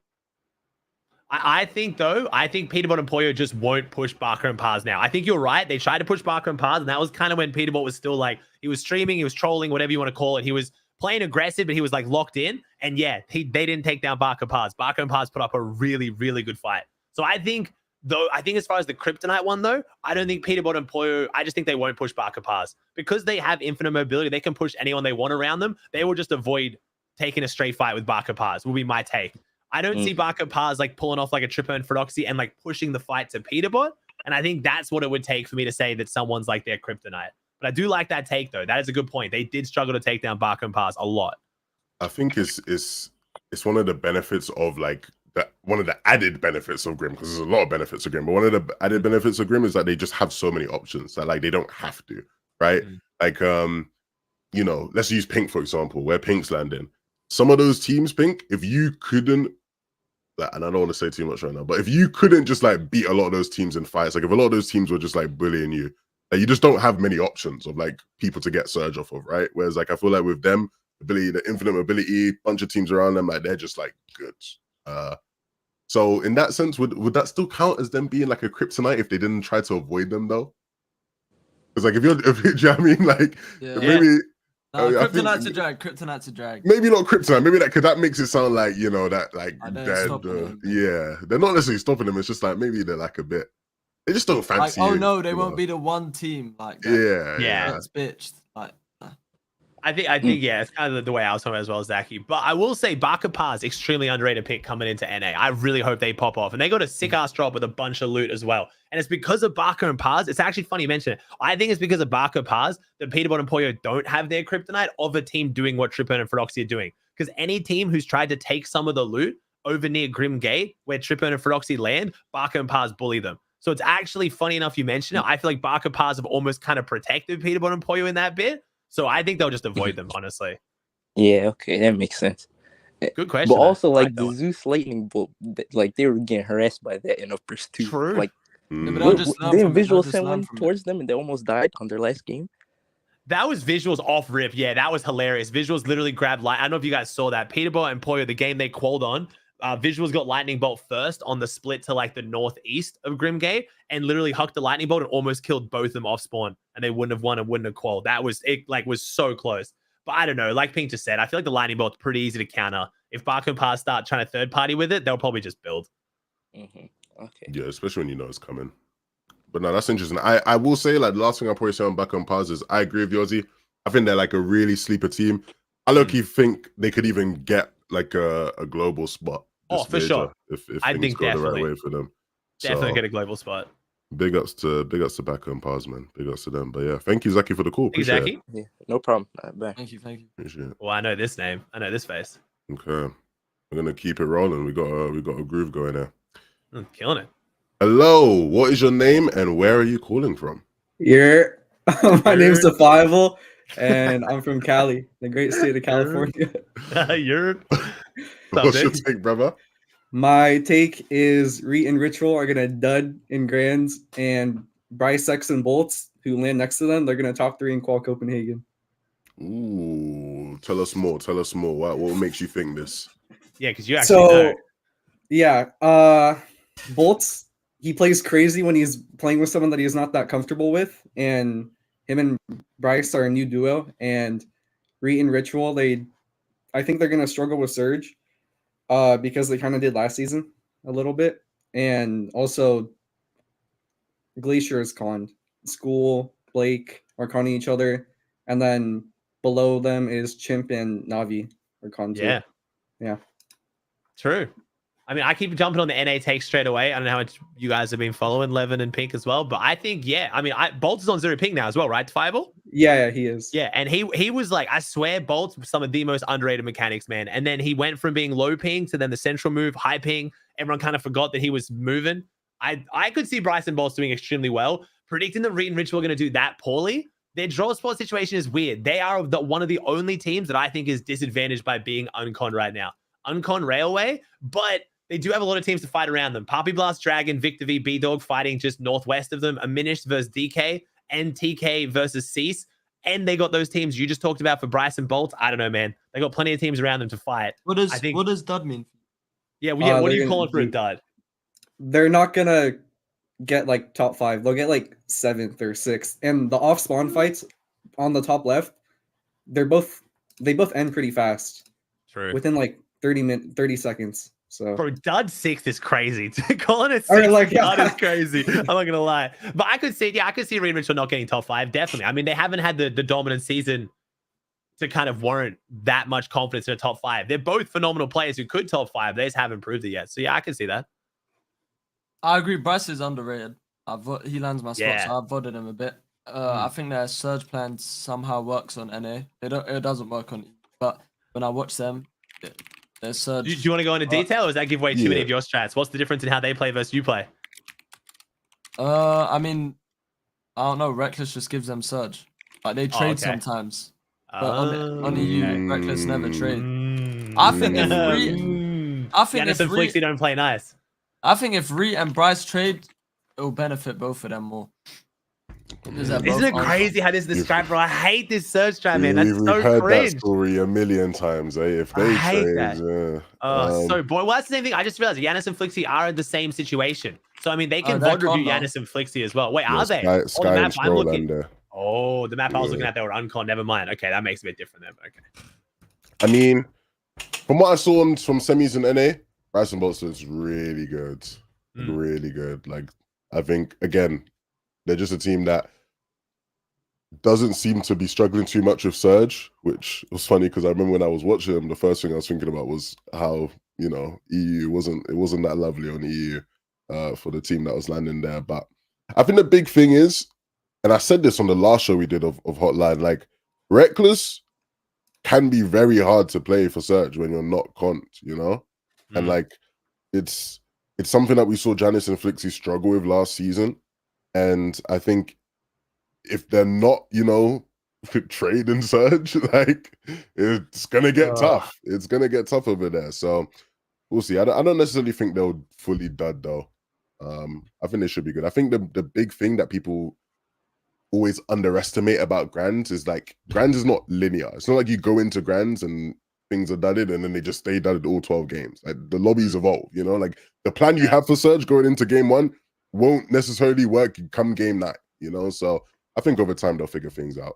I think Peterbot and Pollo just won't push Baka and Pars now. I think you're right. They tried to push Baka and Pars, and that was kind of when Peterbot was still like, he was streaming, he was trolling, whatever you want to call it. He was playing aggressive, but he was like locked in. And yeah, they didn't take down Baka and Pars. Baka and Pars put up a really, really good fight. So I think Though I think as far as the Kryptonite one, though, I don't think Peterbot and Poyo, I just think they won't push Barca Paz. Because they have infinite mobility, they can push anyone they want around them. They will just avoid taking a straight fight with Barca Paz, will be my take. I don't see Barca Paz like pulling off like a Tripper and Feroxy and like pushing the fight to Peterbot. And I think that's what it would take for me to say that someone's like their Kryptonite. But I do like that take, though. That is a good point. They did struggle to take down Barca and Paz a lot. I think it's one of the benefits of like one of the added benefits of Grim, because there's a lot of benefits of Grim, but one of the added benefits of Grim is that they just have so many options that like they don't have to, right? Like you know, let's use Pink for example, where Pink's landing. Some of those teams, Pink, if you couldn't, like, and I don't want to say too much right now, but if you couldn't just like beat a lot of those teams in fights, like if a lot of those teams were just like bullying you, like, you just don't have many options of like people to get surge off of, right? Whereas like I feel like with them, ability, the infinite mobility, bunch of teams around them, like they're just like good. So in that sense, would that still count as them being like a Kryptonite if they didn't try to avoid them though? Because like if you know what I mean, like maybe Kryptonite's a drag. Kryptonite's a drag. Maybe not Kryptonite. Maybe that because that makes it sound like, you know, that like yeah, they're not necessarily stopping them. It's just like maybe they're like a bit. They just don't fancy. Like, oh no, they won't be the one team like that. Yeah. That's bitched. Like. I think yeah, it's kind of the way I was talking as well as Zaki. But I will say Barca Paz, extremely underrated pick coming into NA. I really hope they pop off. And they got a sick ass drop with a bunch of loot as well. And it's because of Barca and Paz. It's actually funny you mention it. I think it's because of Barca Paz that Peterbot and Poyo don't have their Kryptonite of a team doing what Tripper and Feroxy are doing. Because any team who's tried to take some of the loot over near Grim Gate, where Tripper and Feroxy land, Barca and Paz bully them. So it's actually funny enough you mention it. I feel like Barca Paz have almost kind of protected Peterbot and Poyo in that bit. So I think they'll just avoid them, honestly. Yeah, okay, that makes sense. Good question. But also, like, the Zeus Lightning Bolt, like, they were getting harassed by that in Uppers too. True. Like, didn't Visual send one towards them and they almost died on their last game? That was Visuals off rip. Yeah, that was hilarious. Visuals literally grabbed light. I don't know if you guys saw that. Peterbot and Poyo, the game they qualled on, Visuals got Lightning Bolt first on the split to like the northeast of Grimgate and literally hucked the Lightning Bolt and almost killed both of them off spawn. And they wouldn't have won and wouldn't have qualled. That was, it like was so close. But I don't know. Like Pink just said, I feel like the Lightning Bolt's pretty easy to counter. If Barca and Paz start trying to third party with it, they'll probably just build. Okay. Yeah, especially when you know it's coming. But no, that's interesting. I will say, like, the last thing I'll probably say on Barca and Paz is I agree with Yossi. I think they're like a really sleeper team. I low-key think they could even get like a global spot. Oh, for sure. If I think go definitely the right way for them. Definitely get a global spot. Big ups to Barca and Paz, man. Big ups to them. But yeah, thank you, Zaki, for the call. Appreciate it. Yeah, no problem. Thank you. Appreciate it. Well, I know this name. I know this face. Okay, we're gonna keep it rolling. We got a groove going there. Killing it. Hello, what is your name and where are you calling from? My name's Survival, and I'm from Cali, the great state of California. What's your take, brother? My take is Reet and Ritual are gonna dud in Grands, and Bryce X and Bolts, who land next to them, they're gonna top 3 in Qual Copenhagen. Ooh, tell us more. What makes you think this? Yeah, because you actually know. Yeah, Bolts, he plays crazy when he's playing with someone that he's not that comfortable with, and him and Bryce are a new duo, and Reet and Ritual, I think they're gonna struggle with Surge. Because they kind of did last season a little bit. And also Glacier is conned. School, Blake are conning each other. And then below them is Chimp and Navi are conned too. Yeah. True. I mean, I keep jumping on the NA take straight away. I don't know how much you guys have been following Levin and Pink as well, but I think, yeah, I mean, Bolt is on 0 Pink now as well, right, Fireball? Yeah, he is. Yeah, and he was like, I swear, Bolt's some of the most underrated mechanics, man. And then he went from being low ping to then the central move, high ping. Everyone kind of forgot that he was moving. I could see Bryce and Bolts doing extremely well. Predicting that Reet and Ritual are going to do that poorly, their draw spot situation is weird. They are one of the only teams that I think is disadvantaged by being uncon right now. Uncon Railway, but they do have a lot of teams to fight around them. Poppy Blast, Dragon, Victor V, B-Dog fighting just northwest of them. Aminished versus DK and TK versus Cease. And they got those teams you just talked about for Bryce and Bolt. I don't know, man. They got plenty of teams around them to fight. What does dud mean? Yeah, what are you calling for a dud? They're not going to get like top 5. They'll get like 7th or 6th. And the off-spawn fights on the top left, they both end pretty fast. True. Within like 30 seconds. So bro, dud 6 is crazy. Calling it 6 dud is crazy. I'm not gonna lie. But I could see Reet and Mitchell not getting top 5. Definitely. I mean, they haven't had the dominant season to kind of warrant that much confidence in a top 5. They're both phenomenal players who could top 5. They just haven't proved it yet. So yeah, I can see that. I agree. Bryce is underrated. He lands my spot, so I've voted him a bit. I think their surge plan somehow works on NA. It doesn't work on E. But when I watch them, their surge. Do you want to go into detail, or does that give away too many of your strats? What's the difference in how they play versus you play? I mean, I don't know. Reckless just gives them surge. Like they trade sometimes. But on EU, Reckless never trade. I think if Giannis and Flixie don't play nice. I think if Reet and Bryce trade, it will benefit both of them more. Isn't it crazy how this is described, bro? I hate this surge strat, man. That's so heard cringe. that story a million times, eh? If they trade, so boy, well, that's the same thing. I just realized Giannis and Flixie are in the same situation. So I mean, they can VOD review Giannis and Flixie as well. Wait, are they? Sky the and map I'm looking. The map I was looking at, they were uncon. Never mind. Okay, that makes it a bit different then. Okay. I mean, from what I saw from semis and NA, Bryson Bolster is really good. Really good. Like, I think, again, they're just a team that doesn't seem to be struggling too much with Surge, which was funny because I remember when I was watching them, the first thing I was thinking about was how, EU wasn't that lovely on EU for the team that was landing there. But I think the big thing is, and I said this on the last show we did of Hotline, like, Reckless can be very hard to play for Surge when you're not cont, And like, it's something that we saw Giannis and Flixie struggle with last season. And I think if they're not, trade and Surge, like, it's going to get tough. It's going to get tough over there. So we'll see. I don't necessarily think they'll fully dud, though. I think they should be good. I think the big thing that people always underestimate about Grands is, like, Grands is not linear. It's not like you go into Grands and things are dudded and then they just stay dudded all 12 games. Like, the lobbies evolve, like the plan you have for Surge going into game 1 won't necessarily work come game 9, so I think over time they'll figure things out.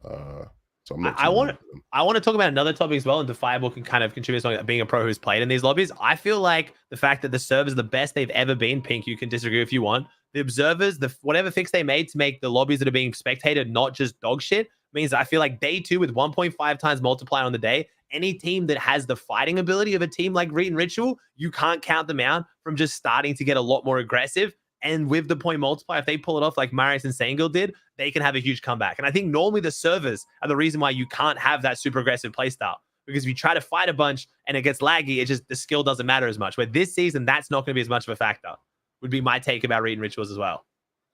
So I'm not I want to talk about another topic as well, and Defiable can kind of contribute to being a pro who's played in these lobbies. I feel like the fact that the servers are the best they've ever been, Pink, you can disagree if you want. The observers, whatever fix they made to make the lobbies that are being spectated not just dog shit, means I feel like day 2 with 1.5 times multiplier on the day, any team that has the fighting ability of a team like Reet and Ritual, you can't count them out from just starting to get a lot more aggressive. And with the point multiplier, if they pull it off like Marius and Sangil did, they can have a huge comeback. And I think normally the servers are the reason why you can't have that super aggressive playstyle. Because if you try to fight a bunch and it gets laggy, the skill doesn't matter as much. But this season, that's not going to be as much of a factor, would be my take about Reet and Rituals as well.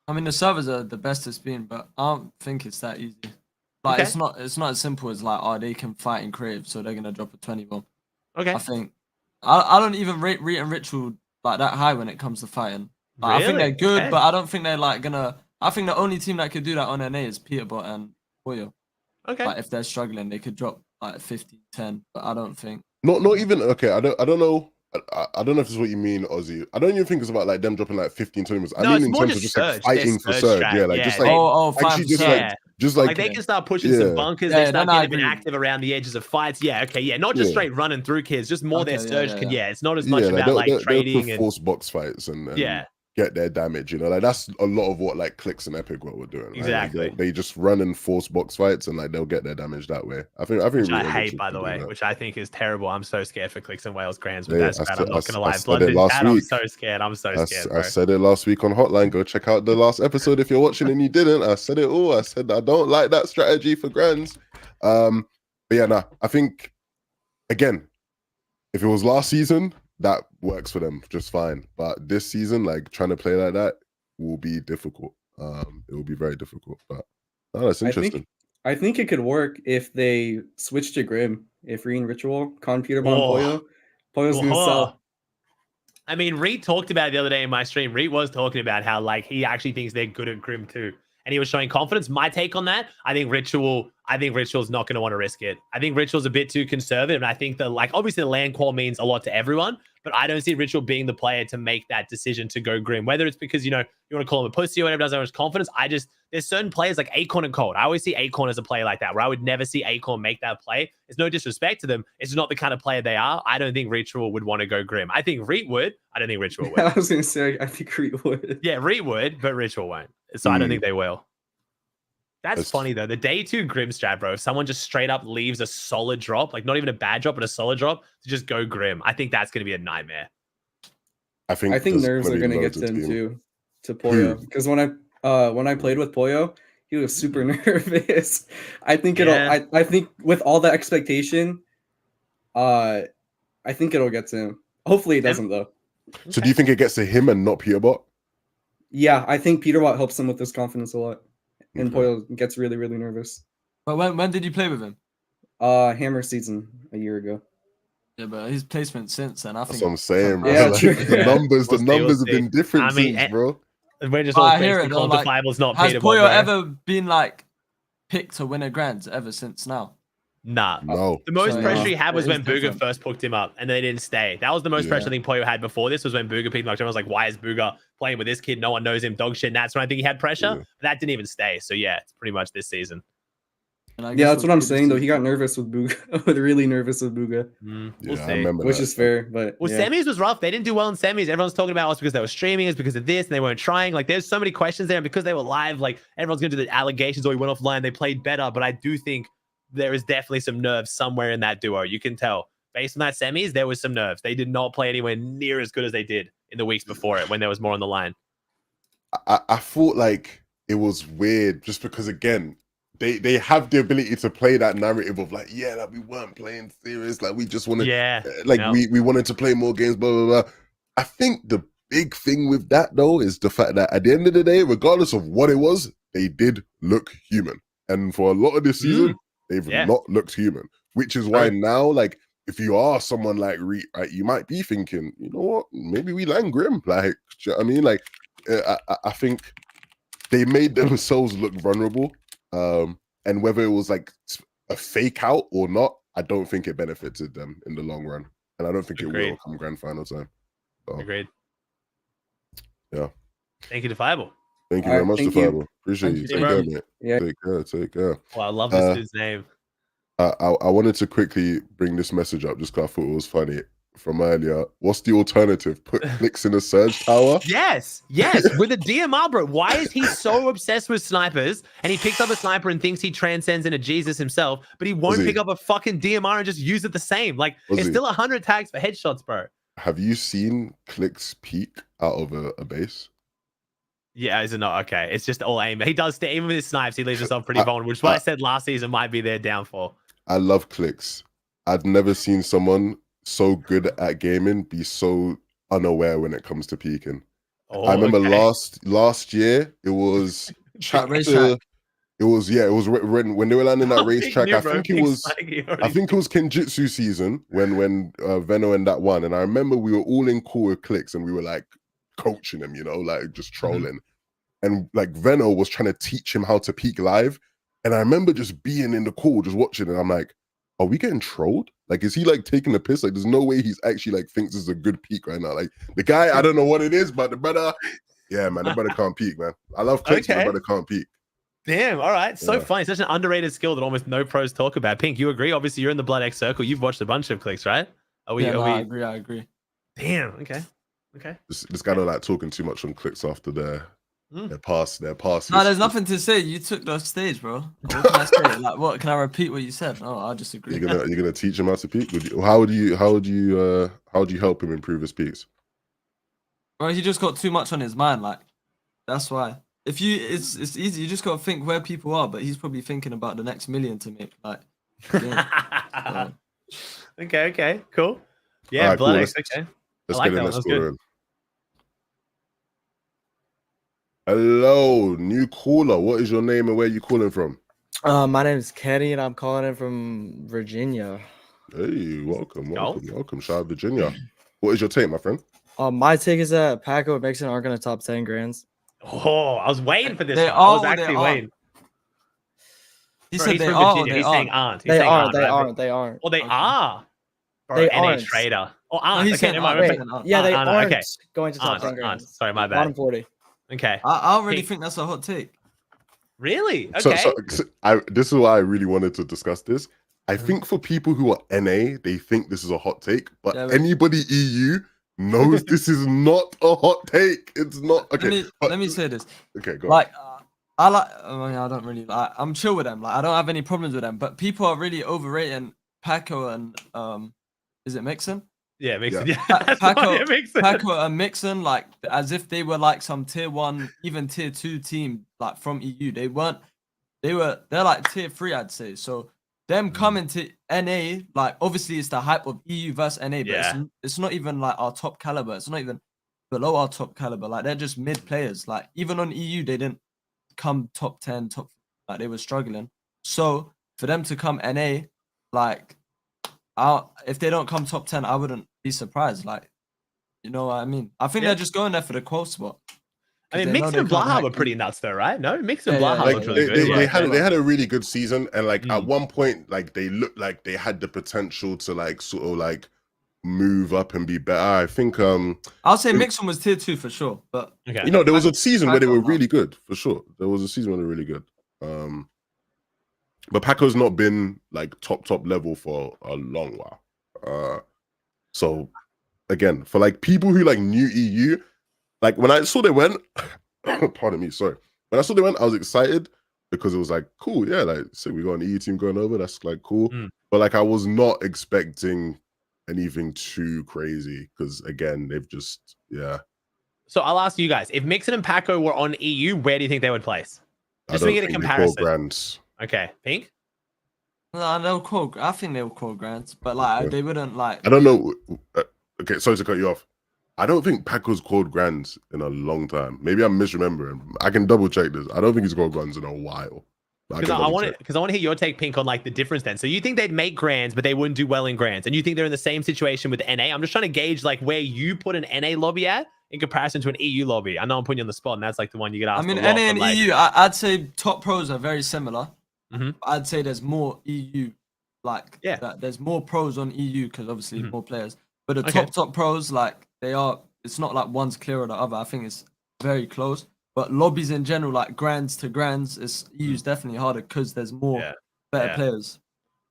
I mean, the servers are the best it's been, but I don't think it's that easy. Like, it's not as simple as like, they can fight in creative, so they're gonna drop a 20 bomb. Okay. I think I don't even rate Reet and Ritual like that high when it comes to fighting. Like, really? I think they're good, but I don't think they're like gonna. I think the only team that could do that on NA is Peterbot and Boyo. Okay. Like, if they're struggling, they could drop like 50, 10, but I don't think. Not even okay. I don't know. I don't know if this is what you mean, Ozzy. I don't even think it's about like them dropping like 15, 20 minutes. I mean in terms of just like fighting for Surge. Yeah, like just like actually just like they can start pushing some bunkers. They start getting a bit active around the edges of fights. Yeah, okay, yeah. Not just straight running through kids, just more their Surge can. Yeah, it's not as much about like trading and force box fights and get their damage. Like that's a lot of what like Clicks and Epic what we're doing. Right? Exactly. Like, they just run and force box fights and like they'll get their damage that way. I think which I hate, by the way, which I think is terrible. I'm so scared for Clicks and Wales Grands with that strat. I'm not gonna lie. I'm so scared. I'm so scared. Bro. I said it last week on Hotline. Go check out the last episode if you're watching and you didn't. I said it all. I said I don't like that strategy for Grands. But yeah, nah. I think again, if it was last season, that works for them just fine. But this season, like trying to play like that will be difficult. It will be very difficult. But that's interesting. I think it could work if they switch to Grim. If Reet and Ritual, Con Peterbot, Poyo's gonna sell. I mean, Reet talked about it the other day in my stream. Reet was talking about how like he actually thinks they're good at Grim too. And he was showing confidence. My take on that, I think Ritual's not going to want to risk it. I think Ritual's a bit too conservative. And I think that, like, obviously the land qual means a lot to everyone, but I don't see Ritual being the player to make that decision to go Grim. Whether it's because, you want to call him a pussy or whatever, doesn't have much confidence. There's certain players like Acorn and Cold. I always see Acorn as a player like that, where I would never see Acorn make that play. It's no disrespect to them. It's just not the kind of player they are. I don't think Ritual would want to go Grim. I think Reet would. I don't think Ritual would. I was going to say, I think Reet would. Yeah, Reet would, but Ritual won't. So I don't think they will. That's funny though. The day 2 Grim strat, bro. If someone just straight up leaves a solid drop, like not even a bad drop, but a solid drop, to just go Grim, I think that's going to be a nightmare. I think nerves are going to get to him too, to Poyo. Because when I played with Poyo, he was super nervous. I think I think with all the expectation, I think it'll get to him. Hopefully it doesn't though. So do you think it gets to him and not Peterbot? Yeah, I think Peterbot helps him with his confidence a lot. And Poyo gets really, really nervous. But when did you play with him? Hammer season a year ago. Yeah, but his placement since then, I think. That's what I'm saying, bro. Yeah, like, the numbers have been different since, bro. We're just all I hear it though. Like, quantifiable's not has Peterbot, Poyo bro. ever been like picked to win a grand ever since now? Nah. No. The most pressure he had was it when is Booga different. first picked him up and they didn't stay. That was the most pressure I think Poyo had before this, was when Booga picked him up. Everyone was like, why is Booga playing with this kid? No one knows him, dog shit. And that's when I think he had pressure. But that didn't even stay. So yeah, it's pretty much this season. Yeah, that's what I'm saying though. He got nervous with Booga, really nervous with Booga. We'll see. I remember Which that. is fair, but semis was rough. They didn't do well in semis. Everyone's talking about us because they were streaming, it's because of this, and they weren't trying. Like, there's so many questions there, and because they were live, like everyone's gonna do the allegations. Or he went offline, they played better. But I do think there is definitely some nerves somewhere in that duo. You can tell based on that semis, there was some nerves. They did not play anywhere near as good as they did in the weeks before it when there was more on the line. I thought like it was weird just because again. They have the ability to play that narrative of like, yeah, that we weren't playing serious, like we just wanted, we wanted to play more games, blah blah blah. I think the big thing with that though is the fact that at the end of the day, regardless of what it was, they did look human, and for a lot of this season, they've not looked human, which is why now, like, if you are someone like Reet, right, you might be thinking, you know what, maybe we land Grim, like, do you know what I mean? Like, I think they made themselves look vulnerable. And whether it was like a fake out or not, I don't think it benefited them in the long run, and I don't think it will come grand final time. So, Agreed. Yeah. Thank you, Defiable. Thank you very much, Defiable. Appreciate you. Take care, mate. Yeah. Take care. Well, I love this dude's name. I wanted to quickly bring this message up just because I thought it was funny from earlier. What's the alternative? Put clicks in a surge tower? Yes, with a DMR, bro. Why is he so obsessed with snipers and he picks up a sniper and thinks he transcends into Jesus himself, but he won't pick up a fucking DMR and just use it the same? Like, it's still 100 tags for headshots, bro. Have you seen clicks peek out of a base? Yeah, is it not? Okay, it's just all aim. He does, even with his snipes, he leaves himself pretty vulnerable, which is what I said last season might be their downfall. I love clicks. I've never seen someone so good at gaming be so unaware when it comes to peeking. I remember last year it was chapter. It was when they were landing that racetrack. I think it was Kenjutsu season when Veno and that won, and I remember we were all in call with clicks and we were like coaching him, like just trolling, and like Veno was trying to teach him how to peek live, and I remember just being in the call just watching, and I'm like, are we getting trolled? Like, is he like taking a piss? Like, there's no way he's actually like thinks this is a good peak right now. Like, the guy, I don't know what it is, but the brother, yeah, man, the brother can't peak, man. I love clicks, but the brother can't peak. Damn, all right. So funny. Such an underrated skill that almost no pros talk about. Pink, you agree? Obviously, you're in the Blood X circle. You've watched a bunch of clicks, right? I agree. Damn, okay. This guy don't like talking too much on clicks after their past. No, there's nothing to say. You took the stage, bro. What can I say? Like, what can I repeat what you said? Oh, I just agree. You're gonna teach him how to peak? How would you help him improve his peaks? Bro, he just got too much on his mind. Like, that's why. It's easy. You just gotta think where people are, but he's probably thinking about the next million to make. Like, Okay, cool. Yeah, right, Blood cool. X. Okay. Let's like get in. that. Let's go in. Hello, new caller. What is your name and where are you calling from? My name is Kenny and I'm calling in from Virginia. Hey, welcome. Shout out Virginia. What is your take, my friend? My take is that Paco and Mixon aren't going to top 10 grands. Oh, I was waiting for this. I was actually waiting. He said they are. He's saying aren't. They aren't. Well, they are. They aren't. traitor. Oh, aren't. he's Okay, saying never mind. aren't. Wait, Aren't. yeah, they Aren't, aren't okay. going to top 10 Aren't. grands. Sorry, my bad. Bottom 40. Okay. I don't really Pink. think that's a hot take. Really? Okay. This is why I really wanted to discuss this. I Mhm. think for people who are NA, they think this is a hot take, but Yeah, anybody EU knows this is not a hot take. It's not. Okay, let me say this. Okay, go on. Like, I like. I mean, I don't really like. I'm chill with them. Like, I don't have any problems with them. But people are really overrating Paco and is it Mixon? Yeah, Mixon. Yeah. Yeah. That's not Paco, it, Mixon. Paco and Mixon, like as if they were like some tier 1, even tier 2 team, like from EU. They weren't. They're like tier 3, I'd say. So them coming to NA, like obviously it's the hype of EU versus NA, but it's not even like our top caliber. It's not even below our top caliber. Like they're just mid players. Like even on EU, they didn't come top 10, top, like they were struggling. So for them to come NA, like if they don't come top 10, I wouldn't be surprised. Like, you know what I mean? I think they're just going there for the quote spot. I mean, Mixon and Blaha were pretty nuts though, right? No, Mixon and Blaha Like, looked really good. they had a really good season, and like at one point, like they looked like they had the potential to like sort of like move up and be better. I think I'll say Mixon was tier 2 for sure, but you know, there was a season where they were really good for sure. There was a season where they were really good. But Paco's not been like top level for a long while. So again, for like people who like knew EU, like when I saw they went, pardon me, sorry. When I saw they went, I was excited because it was like, cool, yeah, like so we got an EU team going over, that's like cool. But like I was not expecting anything too crazy because again, they've just So I'll ask you guys, if Mixon and Paco were on EU, where do you think they would place? Just to get a comparison. Grands. Okay, Pink? No, they'll call. I think they'll call grants, but like they wouldn't like. I don't know. Okay, sorry to cut you off. I don't think Paco's called grands in a long time. Maybe I'm misremembering. I can double check this. I don't think he's called grands in a while. Because I want to hear your take, Pink, on like the difference then. So you think they'd make grands, but they wouldn't do well in grands, and you think they're in the same situation with NA? I'm just trying to gauge like where you put an NA lobby at in comparison to an EU lobby. I know I'm putting you on the spot, and that's like the one you get asked. I mean, a lot, NA and like... EU, I'd say top pros are very similar. I'd say there's more EU, like there's more pros on EU because obviously more players. But the top pros, like they are. It's not like one's clear or the other. I think it's very close. But lobbies in general, like grands to grands, EU's definitely harder because there's more better players.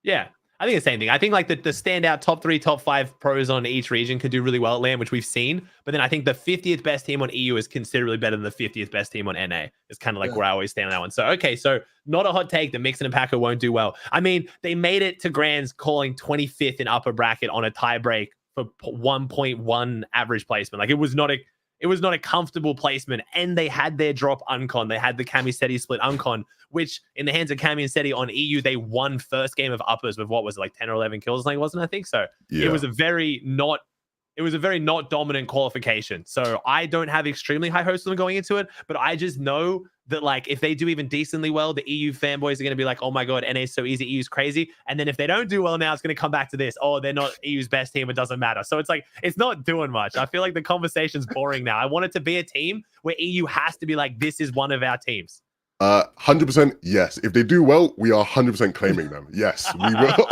Yeah, I think the same thing. I think like the standout top 3, top 5 pros on each region could do really well at LAN, which we've seen. But then I think the 50th best team on EU is considerably better than the 50th best team on NA. It's kind of like where I always stand on that one. So, okay, so not a hot take that Mixon and Paco won't do well. I mean, they made it to grands calling 25th in upper bracket on a tie break for 1.1 average placement. Like it was not a comfortable placement, and they had their drop uncon. They had the Cami Seti split uncon, which in the hands of Cami and Seti on EU, they won first game of uppers with what was it, like 10 or 11 kills, I think, wasn't I think so. It was a very not dominant qualification. So I don't have extremely high hopes of them going into it, but I just know that like if they do even decently well, the EU fanboys are going to be like, oh my god, NA is so easy, EU's crazy. And then if they don't do well now, it's going to come back to this. Oh, they're not EU's best team. It doesn't matter. So it's like, it's not doing much. I feel like the conversation's boring now. I want it to be a team where EU has to be like, this is one of our teams. 100% yes. If they do well, we are 100% claiming them. Yes, we will.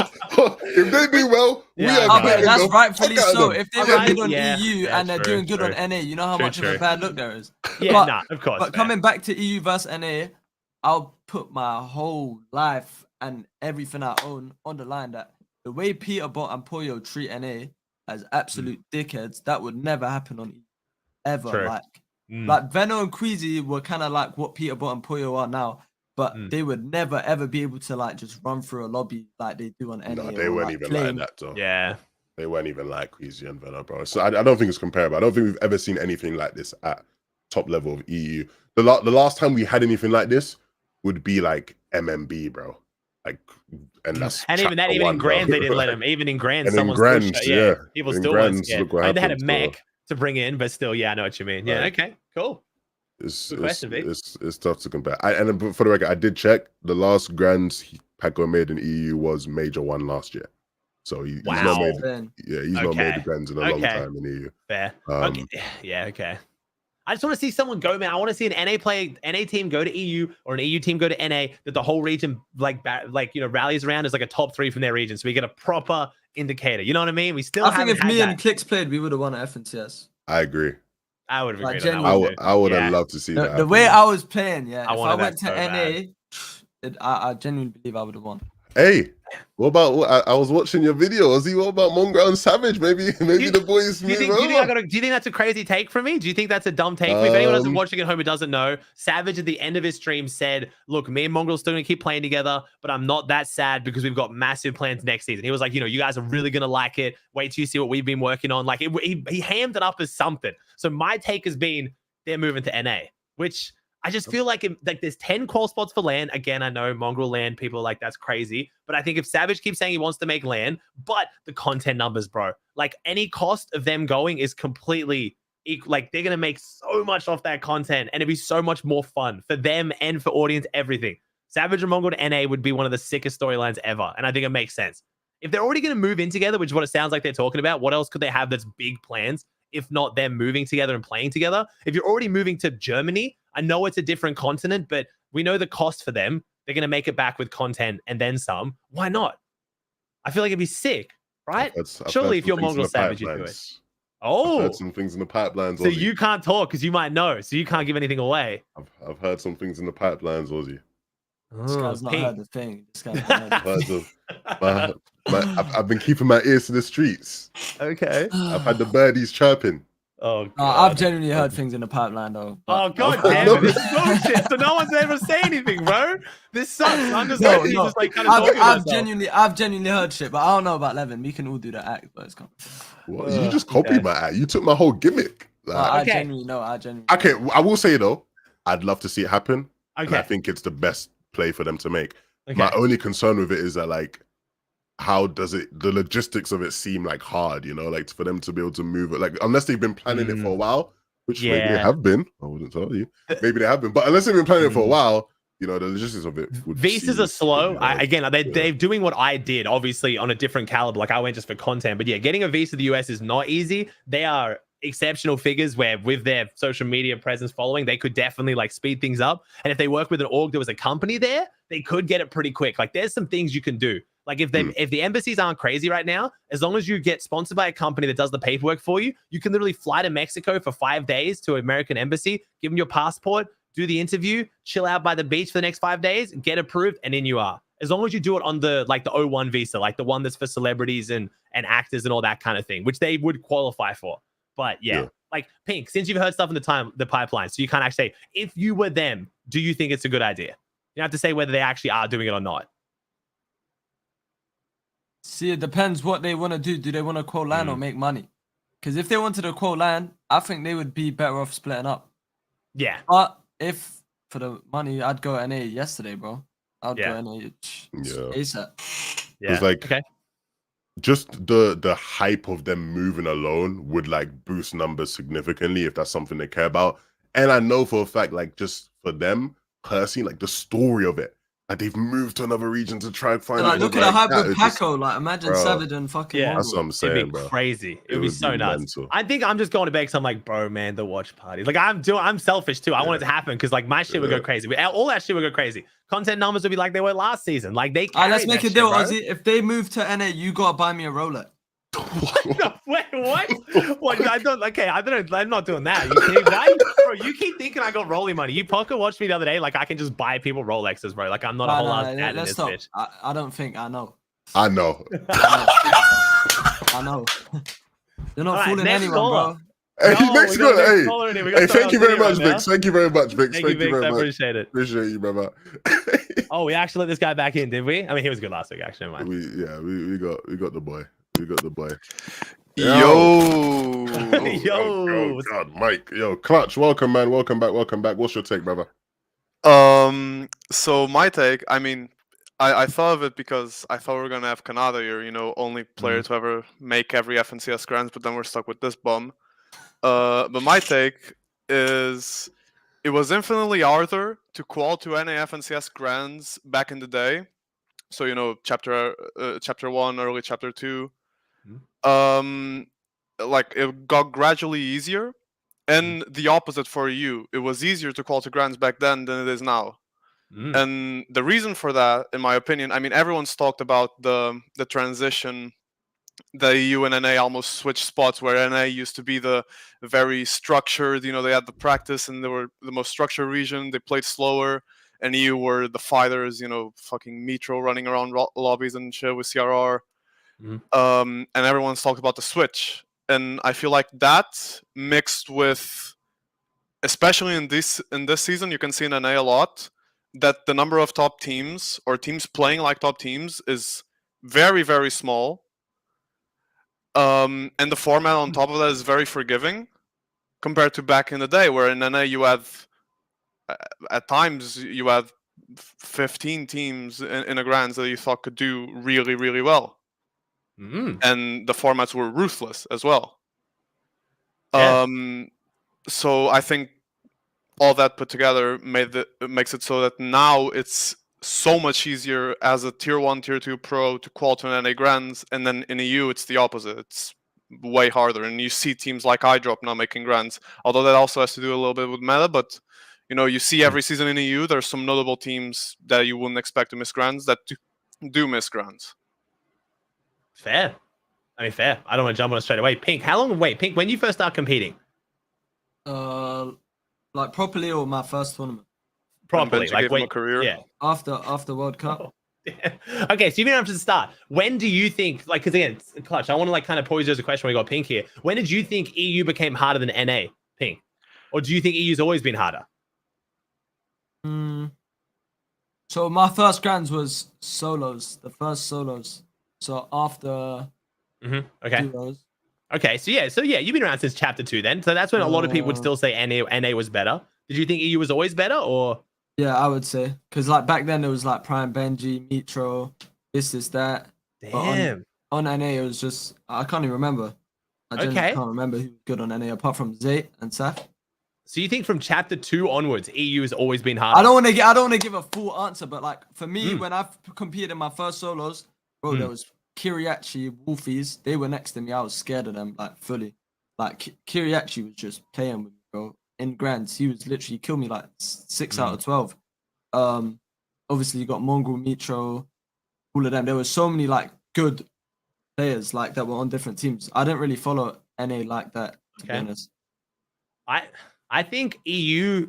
If they do well, we are. That's rightfully so. If they were good on EU and they're doing good on NA, you know how much of a bad look there is. Yeah, of course. But coming back to EU versus NA, I'll put my whole life and everything I own on the line that the way Peterbot and Poyo treat NA as absolute dickheads, that would never happen on EU ever. Like Veno and Queasy were kind of like what Peterbot and Poyo are now, but they would never ever be able to like just run through a lobby like they do on NA. No, they weren't even like that though. Yeah, they weren't even like Queasy and Veno, bro. So I don't think it's comparable. I don't think we've ever seen anything like this at top level of EU. The last time we had anything like this would be like MMB, bro. Like, and that's even in grands they didn't let him. Even in grands, and in grands, people in still grands, want. They had a mech to bring in, but still, I know what you mean. Yeah, okay, cool. It's tough to compare. And for the record, I did check. The last grands Paco made in EU was Major 1 last year. So he's not made. He's not made the grands in a long time in EU. Fair. Okay. I just want to see someone go, man. I want to see an NA team go to EU or an EU team go to NA, that the whole region rallies around as like a top 3 from their region. So we get a proper indicator. You know what I mean? We still I think haven't if had me that. and Kicks played, we would have won at FNCS. I agree. I would have Like, agreed on that one, I would have Yeah. loved to see that. The way I was playing, yeah. I If wanted I went to that so NA, I genuinely believe I would have won. Hey, what about? I was watching your video. Ozzy, what about Mongrel and Savage? Maybe the boys move over. Do you think that's a crazy take from me? Do you think that's a dumb take from me? If anyone else watching at home who doesn't know, Savage at the end of his stream said, "Look, me and Mongrel's still gonna keep playing together, but I'm not that sad because we've got massive plans next season." He was like, you guys are really gonna like it. Wait till you see what we've been working on. Like, he hammed it up as something. So my take has been they're moving to NA, which I just feel like there's 10 qual spots for LAN. Again, I know Mongrel LAN, people are like, that's crazy. But I think if Savage keeps saying he wants to make LAN, but the content numbers, bro, like any cost of them going is completely equal. Like, they're going to make so much off that content and it'd be so much more fun for them and for audience, everything. Savage and Mongrel to NA would be one of the sickest storylines ever. And I think it makes sense. If they're already going to move in together, which is what it sounds like they're talking about, what else could they have that's big plans? If not them moving together and playing together. If you're already moving to Germany, I know it's a different continent, but we know the cost for them. They're going to make it back with content and then some. Why not? I feel like it'd be sick, right? Surely if you're Mongrel Savage, you do it. Oh, I've heard some things in the pipelines. So Ozzy. you can't talk because you might know. So you can't give anything away. I've heard some things in the pipelines, Ozzy. This guy's not heard the thing. This guy's not heard I've been keeping my ears to the streets. Okay. I've had the birdies chirping. Oh, God. I've genuinely heard things in the pipeline, though. Oh, God damn it. This is bullshit. So no one's ever say anything, bro. This sucks. I'm just just like kind of talking to I've myself. genuinely heard shit, but I don't know about Levin. We can all do that act, but it's gone. What? You just copied my act. You took my whole gimmick. I genuinely know. Okay, I will say though, I'd love to see it happen. Okay. And I think it's the best play for them to make. Okay. My only concern with it is that, like, how does the logistics of it seem like hard, like for them to be able to move it, like unless they've been planning it for a while, which maybe they have been. I wouldn't tell you. Maybe they have been, but unless they've been planning it for a while, the logistics of it. Visas are slow. They're doing what I did, obviously on a different caliber. Like I went just for content, but yeah, getting a visa to the US is not easy. They are exceptional figures where with their social media presence following, they could definitely like speed things up. And if they work with an org that was a company there, they could get it pretty quick. Like there's some things you can do. Like if the embassies aren't crazy right now, as long as you get sponsored by a company that does the paperwork for you, you can literally fly to Mexico for 5 days to an American embassy, give them your passport, do the interview, chill out by the beach for the next 5 days, get approved, and in you are. As long as you do it on the O1 visa, like the one that's for celebrities and actors and all that kind of thing, which they would qualify for. But yeah, like Pink, since you've heard stuff in the pipeline, so you can't actually say, if you were them, do you think it's a good idea? You have to say whether they actually are doing it or not. See, it depends what they want to do. Do they want to quote LAN or make money? Because if they wanted to quote LAN, I think they would be better off splitting up. Yeah. But if for the money, I'd go NA yesterday, bro. I'd go NA ASAP. Yeah. It's like just the hype of them moving alone would like boost numbers significantly if that's something they care about. And I know for a fact, like just for them personally, like the story of it. Like they've moved to another region to try and find. Like, look at the hype with Paco. Like, imagine Savage and fucking. Yeah, that's what I'm saying, it'd be bro. Crazy. It would be so nuts. mental. I think I'm just going to bed because I'm like, bro, man, the watch party. Like I'm selfish too. I want it to happen because like my shit would go crazy. All that shit would go crazy. Content numbers would be like they were last season. Like they. Let's make a deal, Ozzy. If they move to NA, you gotta buy me a Rolex. Wait, what? What? I don't. Okay, I don't know. I'm not doing that. You kidding? Why, bro? You keep thinking I got rolling money. You poker watched me the other day. Like I can just buy people Rolexes, bro. Like I'm not a whole lot in this bitch. I don't think I know. I know. I know. You're not fooling anyone, bro. Hey, next caller. Hey, thank you very much, Vix. Thank you very much, Vix. Thank you very much. I appreciate it. Appreciate you, brother. Oh, we actually let this guy back in, did we? I mean, he was good last week, actually. Never mind. We got the boy. We got the boy. Yo. Oh, God, Mike. Yo, Clutch, welcome, man. Welcome back. What's your take, brother? So my take, I mean, I thought of it because I thought we were gonna have Canada here, only player to ever make every FNCS grands, but then we're stuck with this bum. But my take is it was infinitely harder to qual to NA FNCS grands back in the day. So chapter 1, early chapter 2. Like it got gradually easier, and the opposite for EU. It was easier to qualify Grands back then than it is now. And the reason for that, in my opinion, I mean, everyone's talked about the transition. The EU and NA almost switched spots, where NA used to be the very structured, you know, they had the practice and they were the most structured region. They played slower, and EU were the fighters, you know, fucking Metro running around lobbies and shit with CRR. And everyone's talked about the switch. And I feel like that mixed with, especially in this season, you can see in NA a lot, that the number of top teams or teams playing like top teams is very, very small. And the format on top of that is very forgiving compared to back in the day, where in NA you have, at times, you have 15 teams in a Grands that you thought could do really, really well. And the formats were ruthless as well. So I think all that put together makes it so that now it's so much easier as a tier 1, tier 2 pro to qualify in NA Grands, and then in EU it's the opposite. It's way harder, and you see teams like iDrop now making Grands, although that also has to do a little bit with meta. But you know, you see every season in EU there's some notable teams that you wouldn't expect to miss Grands that do miss Grands. Fair. I mean, fair. I don't want to jump on it straight away. Pink, Pink, when you first start competing? Like properly, or my first tournament? Properly, like when, career. Yeah. After World Cup. Okay, so you've been up to the start. When do you think, like, because again, Clutch, I want to like kind of pose you as a question when we got Pink here. When did you think EU became harder than NA, Pink? Or do you think EU's always been harder? So my first Grands was solos, the first solos. So after duos. Okay, so yeah, you've been around since Chapter 2 then. So that's when a lot of people would still say NA was better. Did you think EU was always better, or? Yeah, I would say. Because like back then it was like Prime Benji, Metro, this, that. Damn. On NA it was just, I can't even remember. I can't remember who was good on NA apart from Zayt and Saf. So you think from Chapter 2 onwards, EU has always been harder? I don't want to give a full answer, but like for me, when I've competed in my first solos, bro, there was Kiriachi, Wolfies. They were next to me. I was scared of them, like fully. Like Kiriachi was just playing with me, bro. In Grands, he was literally killed me like 6 out of 12. Obviously you got Mongrel, Metro, all of them. There were so many like good players like that were on different teams. I didn't really follow NA like that, to be honest. I think EU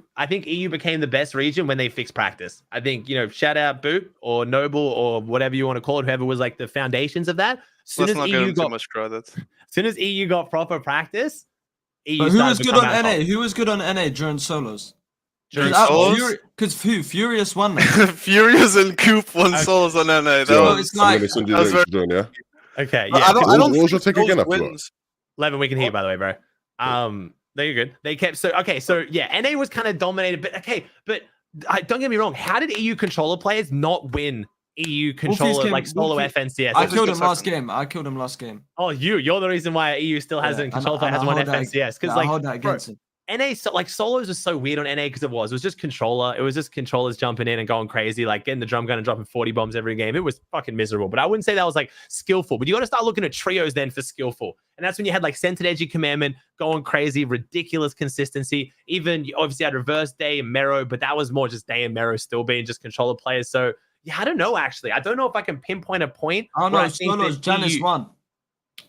became the best region when they fixed practice. I think, you know, shout out Boot or Noble or whatever you want to call it, whoever was like the foundations of that. Let's not give him too much credit. As soon as EU got proper practice, EU but who was good on NA? Who was good on NA during solos? During solos? Because Furious won. Furious and Coop won solos on NA. That was like, yeah. Okay, yeah. I don't what was your take again after? Levin, we can hear you, by the way, bro. No, you're good. They kept so yeah, NA was kind of dominated, but don't get me wrong. How did EU controller players not win EU controller like solo FNCS? I killed him last game. Oh, you're the reason why EU still hasn't controller player hasn't won FNCS, because like I hold that against him. NA, like solos was so weird on NA because it was just controller. It was just controllers jumping in and going crazy, like getting the drum gun and dropping 40 bombs every game. It was fucking miserable. But I wouldn't say that was like skillful. But you got to start looking at trios then for skillful. And that's when you had like Centered Edgy Commandment going crazy, ridiculous consistency. Even you obviously had Reverse Day and Mero, but that was more just Day and Mero still being just controller players. So yeah, I don't know actually. I don't know if I can pinpoint a point. I don't know. Solos, Janice won.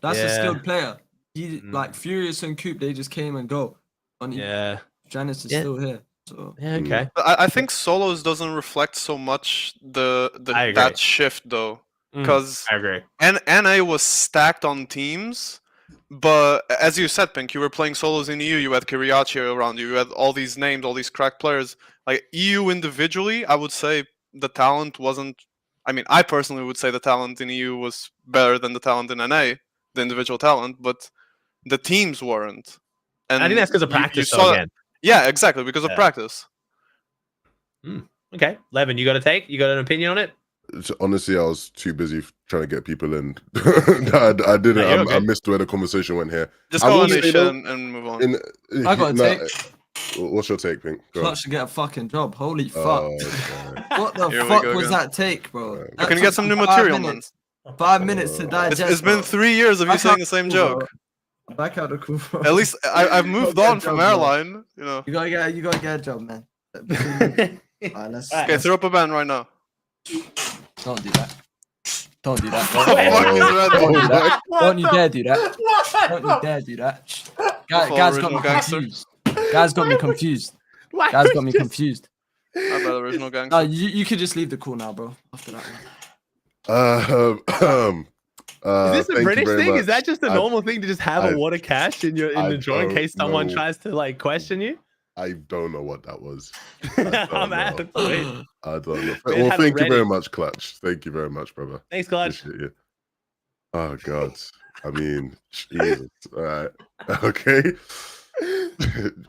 That's a skilled player. He like Furious and Coop, they just came and go. Janice is still here. So okay. I think solos doesn't reflect so much that shift though, because I agree. NA was stacked on teams, but as you said, Pink, you were playing solos in EU. You had Kiriachi around you. You had all these names, all these crack players. Like EU individually, I would say the talent wasn't. I mean, I personally would say the talent in EU was better than the talent in NA, the individual talent, but the teams weren't. And I think that's because of practice, again. Yeah, exactly, because of practice. Okay, Levin, you got a take? You got an opinion on it? Honestly, I was too busy trying to get people in. I didn't. No, I missed where the conversation went here. Just go on Nation and move on. I got a take. What's your take, Pink? Clutch should get a fucking job. Holy fuck! What the fuck was that take, bro? You can get some new material, man. 5 minutes to digest. It's been 3 years of you saying the same joke. Back out the cool. Bro. At least I've moved on from airline. You know. You gotta get a job, man. Alright, let's. Okay, throw up a ban right now. Don't do that. Don't do that. Don't you dare do that. Don't you dare do that. Guys got me confused. Guys got me confused. Guys got me confused. I'm the original gangster. You could just leave the call now, bro. After that one. Is this a British thing? Is that just a normal thing to just have a wad of cash in the drawer in case someone tries to like question you? I don't know what that was. I'm out. I don't know. Well, thank you very much, Clutch. Thank you very much, brother. Thanks, Clutch. Oh God. I mean, Jesus. All right. Okay.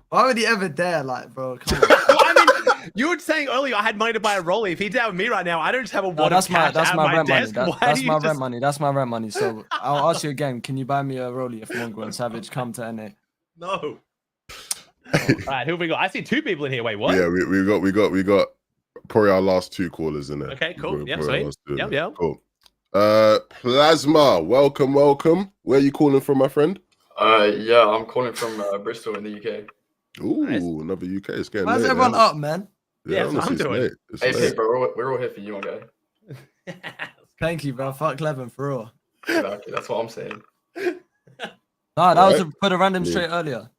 Why would he ever dare, like, bro? Come on. I mean, you were saying earlier I had money to buy a rollie. If he did with me right now, I don't just have a wad of cash that's at my my rent desk. money. That's my rent money. That's my rent money. So I'll ask you again. Can you buy me a rollie if Mongo and Savage come to NA? No. All right, who have we got? I see two people in here. Wait, what? Yeah, we got probably our last two callers in there. Okay, cool. Yeah, sweet. Yep. Cool. Plasma, welcome. Where are you calling from, my friend? Yeah, I'm calling from Bristol in the UK. Ooh, nice. Another UK. It's getting Where's late, everyone up, man? Yeah, that's what I'm doing. Hey, bro, we're all here for you, okay? Thank you, bro. Fuck Levin for real. Exactly, that's what I'm saying. Nah, that was put a random straight earlier.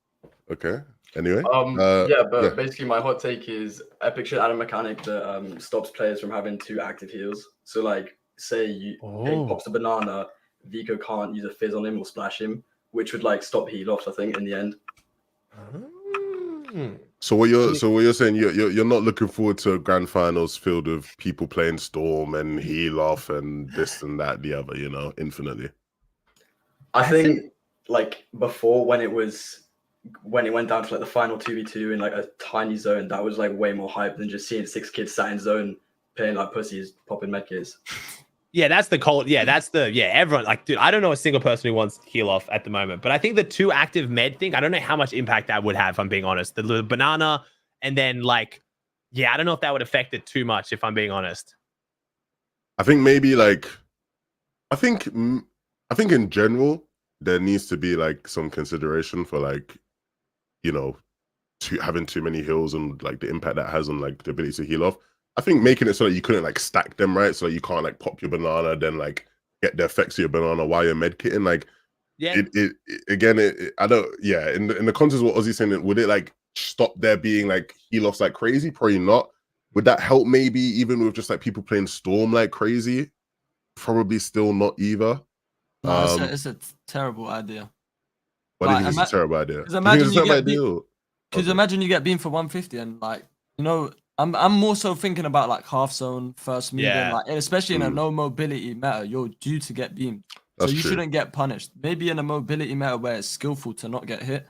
Okay. Anyway. Basically my hot take is Epic should add a mechanic that stops players from having two active heals. So like, say Pig pops a banana, Vico can't use a fizz on him or splash him, which would like stop heal offs, I think, in the end. So what you're saying, you're not looking forward to a grand finals filled with people playing Storm and heal off and this and that, the other, you know, infinitely. I think like before when it went down to like the final 2v2 in like a tiny zone, that was like way more hype than just seeing 6 kids sat in zone playing like pussies, popping medkits. Yeah, that's the cold. Yeah, everyone, like, dude, I don't know a single person who wants heal off at the moment, but I think the 2 active med thing, I don't know how much impact that would have, if I'm being honest. The banana, and then like, yeah, I don't know if that would affect it too much, if I'm being honest. I think maybe like, I think in general, there needs to be like some consideration for like, you know, having too many heals and like the impact that has on like the ability to heal off. I think making it so that you couldn't like stack them, right? So you can't like pop your banana, then like get the effects of your banana while you're medkitting. Like, yeah, I don't, yeah. In the context of what Ozzy's saying, would it like stop there being like heal offs like crazy? Probably not. Would that help maybe even with just like people playing Storm like crazy? Probably still not either. No, it's a terrible idea. Why do you think it's a terrible idea? Because imagine you get beamed for 150 and like, you know, I'm more so thinking about like half zone first moving, like, and especially in a no mobility meta, you're due to get beamed. So you shouldn't get punished. Maybe in a mobility meta where it's skillful to not get hit,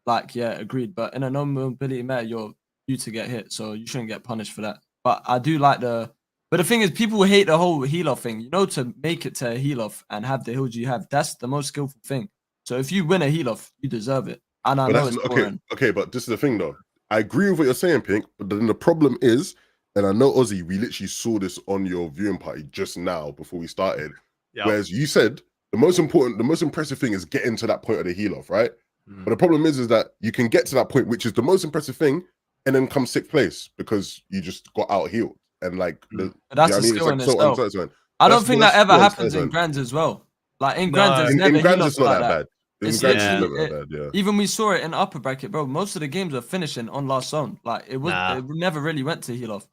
like, yeah, agreed. But in a no mobility meta, you're due to get hit, so you shouldn't get punished for that. But I do like but the thing is, people hate the whole heal off thing. You know, to make it to a heal off and have the heals you have, that's the most skillful thing. So if you win a heal off, you deserve it. And I know it's boring. Okay, but this is the thing though. I agree with what you're saying, Pink, but then the problem is, and I know, Ozzy, we literally saw this on your viewing party just now before we started, whereas you said the most impressive thing is getting to that point of the heal off, right? But the problem is that you can get to that point, which is the most impressive thing, and then come 6th place because you just got out healed. And like, that's a skill in itself. I don't think that ever happens in Grands as well. Like in Grands, in Grands it's not that bad. It's literally, even we saw it in upper bracket, bro. Most of the games are finishing on last zone. Like it never really went to heal off.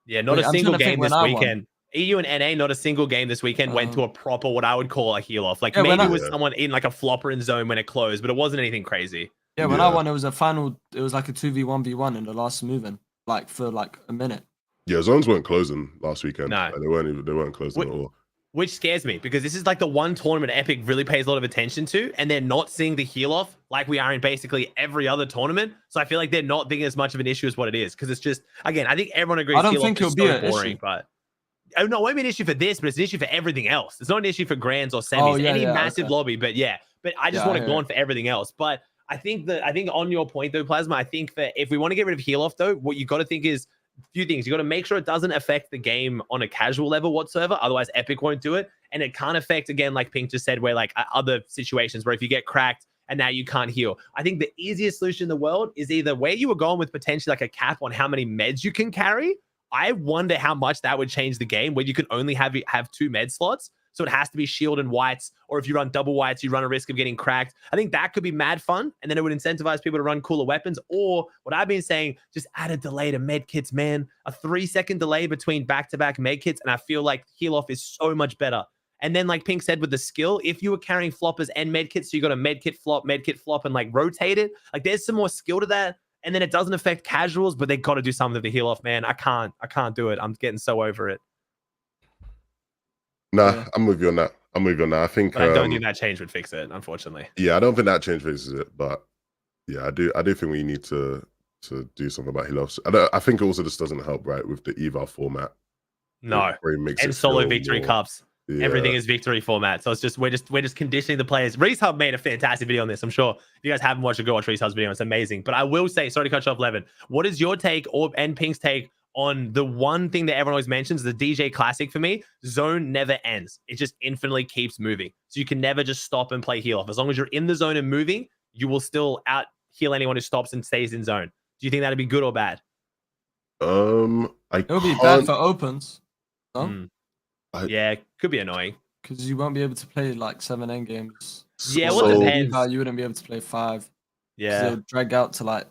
Yeah, not a single game this weekend. EU and NA, not a single game this weekend went to a proper, what I would call a heal off. Like maybe it was someone in like a flopper in zone when it closed, but it wasn't anything crazy. Yeah, when I won, it was a final. It was like a 2v1v1 in the last moving, like for like a minute. Yeah, zones weren't closing last weekend. No, like, they weren't closing at all. Which scares me because this is like the one tournament Epic really pays a lot of attention to, and they're not seeing the heal off like we are in basically every other tournament. So I feel like they're not thinking as much of an issue as what it is, because it's just, again, I think everyone agrees. I don't think it'll be an issue, but no, it won't be an issue for this, but it's an issue for everything else. It's not an issue for Grands or semis, any massive lobby, but I just want to go on for everything else. But I think on your point though, Plasma, I think that if we want to get rid of heal off though, what you got to think is a few things. You got to make sure it doesn't affect the game on a casual level whatsoever. Otherwise, Epic won't do it. And it can't affect, again, like Pink just said, where like other situations where if you get cracked, and now you can't heal. I think the easiest solution in the world is either where you were going with potentially like a cap on how many meds you can carry. I wonder how much that would change the game where you can only have 2 med slots. So it has to be shield and whites, or if you run double whites, you run a risk of getting cracked. I think that could be mad fun, and then it would incentivize people to run cooler weapons. Or what I've been saying, just add a delay to med kits, man. A 3-second delay between back-to-back med kits, and I feel like heal off is so much better. And then, like Pink said, with the skill, if you were carrying floppers and med kits, so you got a med kit flop, and like rotate it. Like there's some more skill to that. And then it doesn't affect casuals, but they got to do something to heal off, man. I can't do it. I'm getting so over it. Nah, I'm with you on that. I think but I don't think that change would fix it, unfortunately. Yeah, I don't think that change fixes it, but yeah, I do think we need to do something about heal offs. I think it also just doesn't help, right, with the eval format. No, and solo victory cups. Yeah. Everything is victory format. So it's just we're just conditioning the players. Reese Hub made a fantastic video on this. I'm sure if you guys haven't watched it, go watch Reese Hub's video. It's amazing. But I will say, sorry to cut you off, Levin. What is your take and Pink's take on the one thing that everyone always mentions, the DJ Classic for me? Zone never ends. It just infinitely keeps moving. So you can never just stop and play heal off. As long as you're in the zone and moving, you will still out heal anyone who stops and stays in zone. Do you think that'd be good or bad? It would be bad for opens. No? Yeah, could be annoying. Because you won't be able to play like 7 end games. Yeah, well, it depends. You wouldn't be able to play 5. Yeah. They'll drag out to like...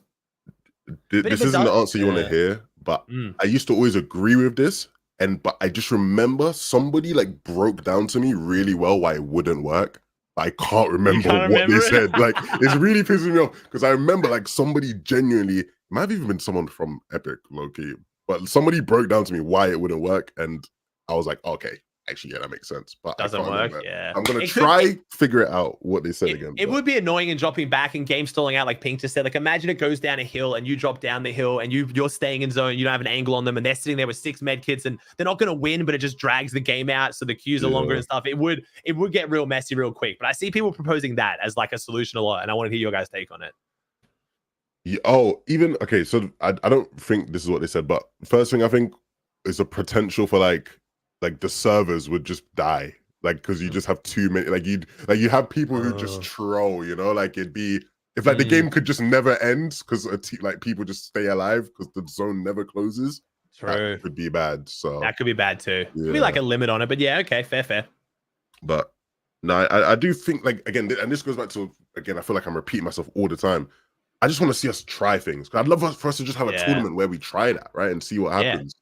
This isn't the answer you want to hear, but I used to always agree with this. But I just remember somebody like broke down to me really well why it wouldn't work. I can't remember what they said. Like, it's really pissing me off because I remember like somebody genuinely, it might have even been someone from Epic, low-key, but somebody broke down to me why it wouldn't work. And I was like, okay, actually, yeah, that makes sense. But doesn't work. Yeah, I'm gonna try figure it out what they said again. It would be annoying in dropping back and game stalling out, like Pink just said. Like, imagine it goes down a hill and you drop down the hill and you're staying in zone. You don't have an angle on them, and they're sitting there with 6 med kits, and they're not gonna win, but it just drags the game out. So the queues are longer and stuff. It would get real messy real quick. But I see people proposing that as like a solution a lot, and I want to hear your guys' take on it. Yeah, okay. So I don't think this is what they said, but first thing I think is a potential for like the servers would just die, like because you just have too many. Like you have people who just troll, you know. Like it'd be if like the game could just never end because like people just stay alive because the zone never closes. True, that could be bad. So that could be bad too. Could be like a limit on it, but yeah, okay, fair. But no, I do think like again, and this goes back to again. I feel like I'm repeating myself all the time. I just want to see us try things. I'd love for us to just have a tournament where we try that, right, and see what happens.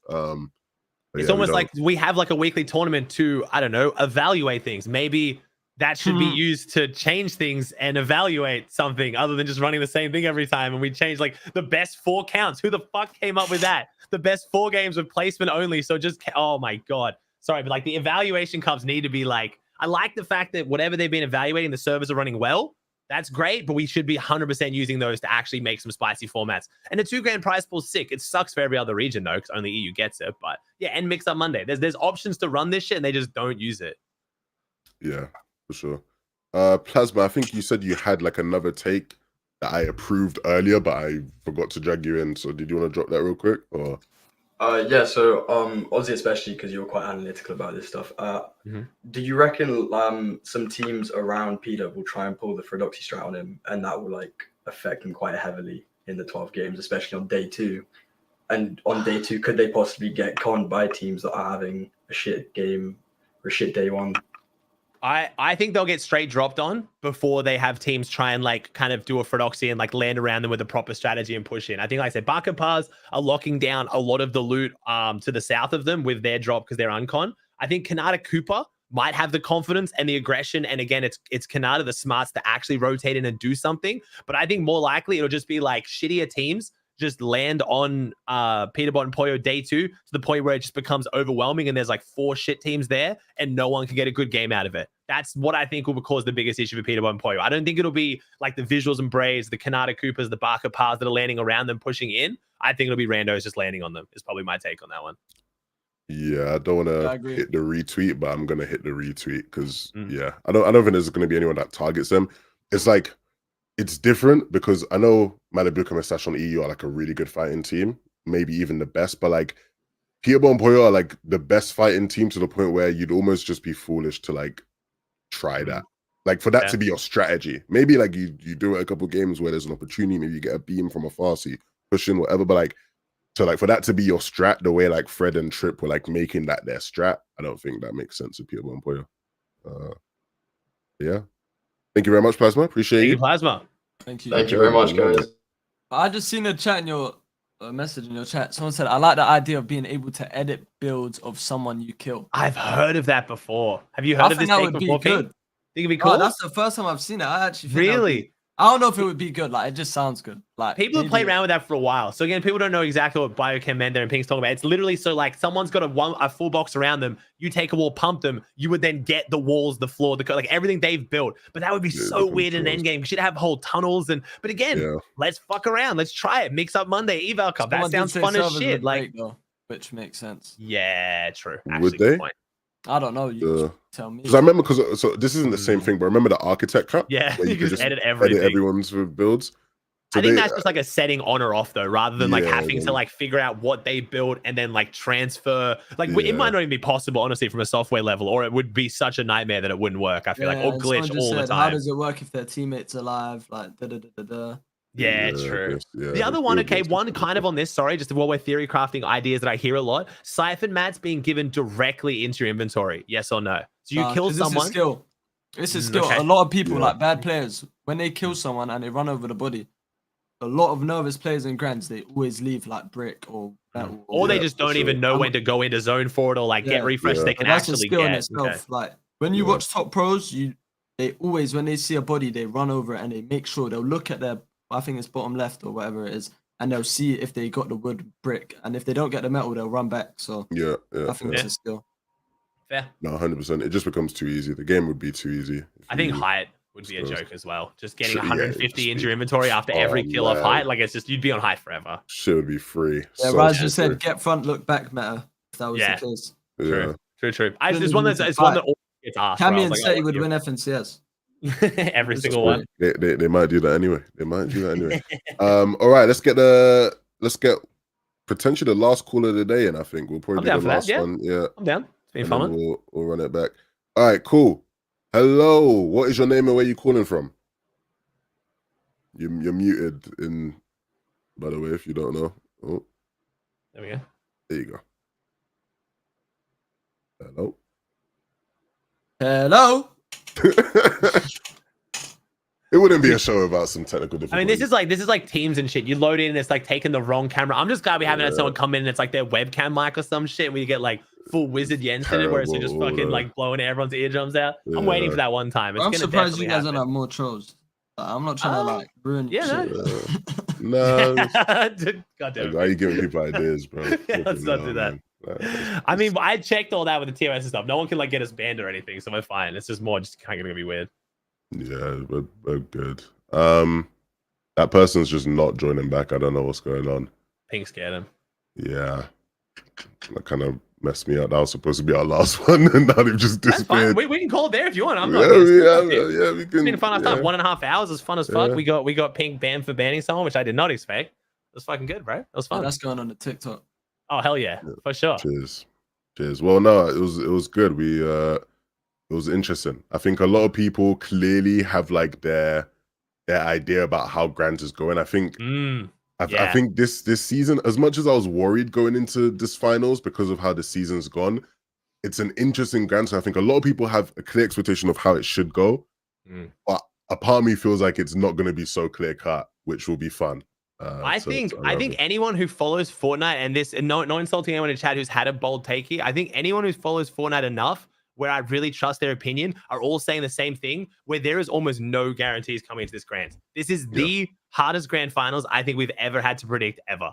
It's almost like we have like a weekly tournament to, I don't know, evaluate things. Maybe that should be used to change things and evaluate something other than just running the same thing every time. And we change like the best 4 counts. Who the fuck came up with that? The best 4 games with placement only. So just, oh my God. Sorry, but like the evaluation cups need to be like, I like the fact that whatever they've been evaluating, the servers are running well. That's great, but we should be 100% using those to actually make some spicy formats. And the 2 grand prize pool is sick. It sucks for every other region though, because only EU gets it. But yeah, and Mix Up Monday. There's options to run this shit, and they just don't use it. Yeah, for sure. Plasma, I think you said you had like another take that I approved earlier, but I forgot to drag you in. So did you want to drop that real quick, or? Yeah, so Aussie, especially because you're quite analytical about this stuff. Do you reckon some teams around Peter will try and pull the Fridoxy strat on him, and that will like affect him quite heavily in the 12 games, especially on day 2? And on day 2, could they possibly get conned by teams that are having a shit game or a shit day 1? I think they'll get straight dropped on before they have teams try and like kind of do a Fridoxy and like land around them with a proper strategy and push in. I think, like I said, Bakapars are locking down a lot of the loot to the south of them with their drop because they're uncon. I think Kanata Cooper might have the confidence and the aggression. And again, it's Kanata the smarts to actually rotate in and do something. But I think more likely it'll just be like shittier teams just land on Peterbot and Poyo day 2 to the point where it just becomes overwhelming and there's like 4 shit teams there and no one can get a good game out of it. That's what I think will cause the biggest issue for Peterbot and Poyo. I don't think it'll be like the Visuals and Braves, the Kanata Coopers, the Barker Pars that are landing around them pushing in. I think it'll be randos just landing on them is probably my take on that one. Yeah, I don't want to hit the retweet, but I'm gonna hit the retweet because I don't think there's gonna be anyone that targets them. It's like it's different because I know Malibuca and Merstach on EU are like a really good fighting team, maybe even the best, but like Peterbot and Poyo are like the best fighting team to the point where you'd almost just be foolish to like try that. Like for that to be your strategy. Maybe like you do it a couple games where there's an opportunity, maybe you get a beam from afar, so you push in, whatever. But like, so like for that to be your strat, the way like Fred and Trip were like making that their strat, I don't think that makes sense with Peter Bonpoyo. Yeah. Thank you very much, Plasma. Appreciate you. Plasma. Thank you. Thank you very much, guys. I just seen a chat in your message in your chat. Someone said, I like the idea of being able to edit builds of someone you kill. I've heard of that before. Have you heard of this that take would before, be good. Think it'd be cool? Oh, that's the first time I've seen it. I actually think really. I don't know if it would be good. Like, it just sounds good. Like, people have played around with that for a while. So again, people don't know exactly what Biochem Mender and Pink's talking about. It's literally so like someone's got a full box around them. You take a wall, pump them. You would then get the walls, the floor, like everything they've built. But that would be so weird in an endgame. You should have whole tunnels but again, let's fuck around. Let's try it. Mix up Monday eval cup. That sounds fun as shit. Like, which makes sense. Yeah, true. Actually, would they? I don't know. You tell me. Because I remember, so this isn't the same thing, but remember the Architect Cup? Yeah, where you can just edit everything. Edit everyone's builds. So I think that's just like a setting on or off though, rather than like having to like figure out what they built and then like transfer. Like it might not even be possible, honestly, from a software level, or it would be such a nightmare that it wouldn't work. I feel like, or glitch all the time. How does it work if their teammates alive? Like Yeah, true. The other one, one kind of on this, sorry, just while we're theory crafting ideas that I hear a lot, Siphon mats being given directly into your inventory. Yes or no? So you kill someone. This is skill. This is skill. A lot of people, like bad players, when they kill someone and they run over the body, a lot of nervous players in Grands, they always leave like brick or metal. Or they just don't even know when to go into zone for it or like get refreshed. They can actually get. In itself. Like when you watch top pros, they always, when they see a body, they run over it and they make sure they'll look at their, I think it's bottom left or whatever it is, and they'll see if they got the wood brick, and if they don't get the metal, they'll run back. So I think it's a skill. Fair. No, 100%. It just becomes too easy. The game would be too easy. I think height would be a joke as well. Just getting 150 into your inventory after every kill of height, like it's just you'd be on height forever. Shit would be free. Yeah, Raz just said get front, look back meta. If that was the case. True. It's one that always gets asked. Cammy and Seti would win FNCS. Every single one. They might do that anyway. All right, let's get potentially the last call of the day, and I think we'll probably do the last one. Yeah, I'm down. It's been fun. We'll run it back. All right, cool. Hello, what is your name and where you calling from? You're muted by the way, if you don't know. Oh, there we go. There you go. Hello. Hello. It wouldn't be a show about some technical difficulties. I mean, this is like Teams and shit. You load in and it's like taking the wrong camera. I'm just glad we haven't had someone come in and it's like their webcam mic or some shit. Where you get like full Wizard Jensen, where it's just fucking like blowing everyone's eardrums out. I'm waiting for that one time. I'm surprised you guys don't have more trolls. I'm not trying to like ruin. No. God damn it. Why are you giving people ideas, bro? Let's not do that. I mean, I checked all that with the TOS and stuff. No one can like get us banned or anything, so we're fine. It's just more just kind of gonna be weird. Yeah, we're good. That person's just not joining back. I don't know what's going on. Pink scared him. Yeah, that kind of messed me up. That was supposed to be our last one, and now they've just disappeared. We can call it there if you want. I'm not. Yeah, we can. It's been a fun time. 1.5 hours. It's fun as fuck. We got Pink banned for banning someone, which I did not expect. It was fucking good, bro. It was fun. That's going on the TikTok. Oh hell yeah, for sure. Cheers. Well, no, it was good. It was interesting. I think a lot of people clearly have like their idea about how Grant is going. I think I think this season, as much as I was worried going into this finals because of how the season's gone, it's an interesting Grant. So I think a lot of people have a clear expectation of how it should go, but a part of me feels like it's not going to be so clear cut, which will be fun. I think anyone who follows Fortnite and no insulting anyone in chat who's had a bold take here. I think anyone who follows Fortnite enough where I really trust their opinion are all saying the same thing, where there is almost no guarantees coming into this grand. This is the hardest grand finals I think we've ever had to predict ever.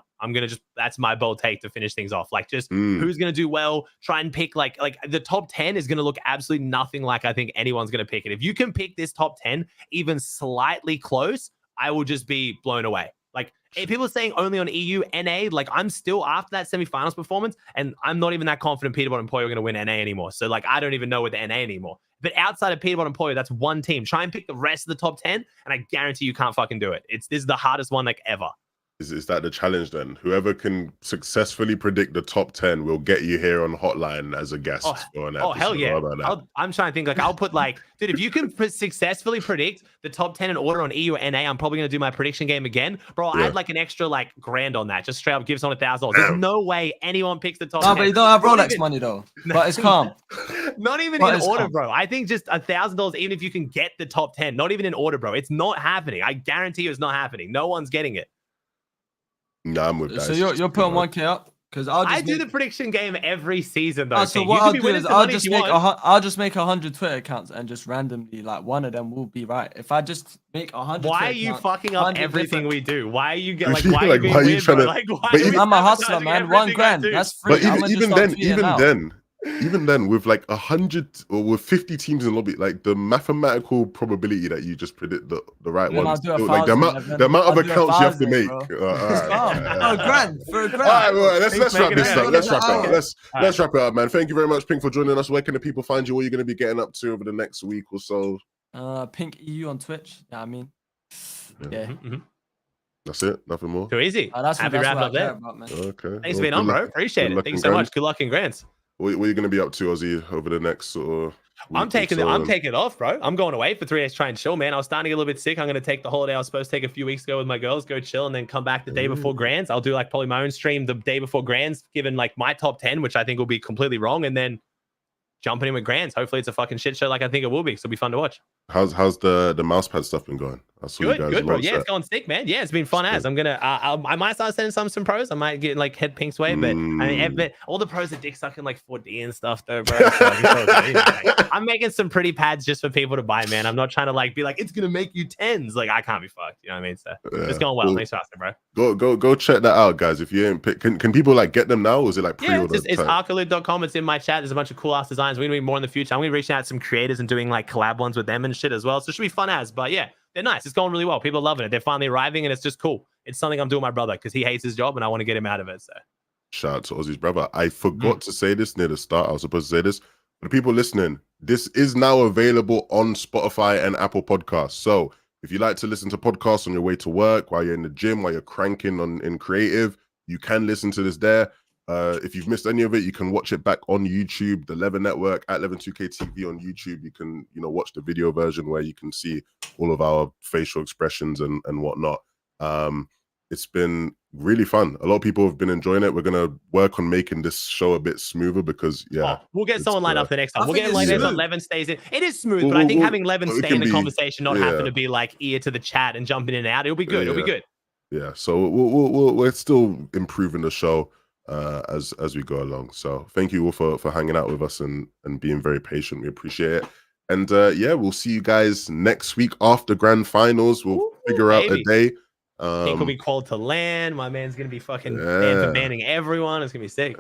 That's my bold take to finish things off. Like just who's going to do well, try and pick like the top 10 is going to look absolutely nothing like I think anyone's going to pick it. If you can pick this top 10 even slightly close, I will just be blown away. Like if people are saying only on EU, NA, like I'm still after that semifinals performance, and I'm not even that confident Peterbot and Poyo are going to win NA anymore. So like I don't even know with the NA anymore. But outside of Peterbot and Poyo, that's one team. Try and pick the rest of the top 10, and I guarantee you can't fucking do it. This is the hardest one like ever. Is that the challenge then? Whoever can successfully predict the top 10 will get you here on Hotline as a guest for an episode. Oh, hell yeah. How about that? I'm trying to think, like, I'll put, like, dude, if you can successfully predict the top 10 in order on EU or NA, I'm probably going to do my prediction game again. Bro, I'll add, like, an extra, like, grand on that. Just straight up give someone $1,000. There's no way anyone picks the top 10. No, but you don't have Rolex money, though. But it's calm. Not even in order, bro. I think just $1,000, even if you can get the top 10, not even in order, bro. It's not happening. I guarantee you it's not happening. No one's getting it. Nah, I'm with that. So you're putting 1K up? Because I do the prediction game every season, though. So what I'll do is I'll just make 100 Twitter accounts and just randomly, like, one of them will be right. If I just make 100. Why are you fucking up everything we do? Why are you getting like? Why are you trying to? I'm a hustler, man. $1,000. That's free. But even then, with like 100 or with 50 teams in lobby, like the mathematical probability that you just predict the right ones, like the amount of accounts you have to make. $1,000 for a grand. All right, well, let's wrap this up. Let's wrap it up. Let's wrap it up, man. Thank you very much, Pink, for joining us. Where can the people find you? What are you going to be getting up to over the next week or so? Pink EU on Twitch. Yeah, I mean, yeah. That's it. Nothing more. Too easy. Happy wrap up there. Okay. Thanks for being on, bro. Appreciate it. Thank you so much. Good luck in grants. What are you going to be up to, Ozzy, over the next sort of I'm taking it off, bro. I'm going away for 3 days, try and chill, man. I was starting to get a little bit sick. I'm going to take the holiday I was supposed to take a few weeks ago with my girls, go chill, and then come back the day before Grands. I'll do like probably my own stream the day before Grands, given like my top 10, which I think will be completely wrong, and then jumping in with Grands. Hopefully it's a fucking shit show like I think it will be. So it'll be fun to watch. How's the mousepad stuff been going? Good, bro. Yeah, it's going sick, man. Yeah, it's been fun as. I'm gonna I might start sending some pros. I might get like head Pink's way, but I mean all the pros are dick sucking like 4D and stuff though, bro. So, I'm making some pretty pads just for people to buy, man. I'm not trying to like be like it's gonna make you tens. Like I can't be fucked. You know what I mean? So it's going well. Thanks for asking, bro. Go check that out, guys. If you ain't can people like get them now, or is it like pre-order? Yeah, it's arcalid.com. It's in my chat. There's a bunch of cool ass designs. We're gonna be more in the future. I'm gonna be reaching out to some creators and doing like collab ones with them and shit as well. So it should be fun as, but yeah, they're nice. It's going really well. People are loving it. They're finally arriving, and it's just cool. It's something I'm doing with my brother because he hates his job, and I want to get him out of it. So shout out to Ozzy's brother. I forgot to say this near the start. I was supposed to say this. For the people listening, this is now available on Spotify and Apple Podcasts. So if you like to listen to podcasts on your way to work, while you're in the gym, while you're cranking in creative, you can listen to this there. If you've missed any of it, you can watch it back on YouTube, the Lever Network at 112K TV on YouTube. You can, watch the video version where you can see all of our facial expressions and whatnot. It's been really fun. A lot of people have been enjoying it. We're gonna work on making this show a bit smoother because we'll get someone lined up the next time. We'll get like 11 stays in. It is smooth, but I think having 11 stay in the conversation, not having to be like ear to the chat and jumping in and out, it'll be good. It'll be good. Yeah. So we're still improving the show as we go along. So thank you all for hanging out with us and being very patient. We appreciate it. And we'll see you guys next week after grand finals. We'll figure out a day. Pink will be called to land. My man's gonna be fucking banning everyone. It's gonna be sick.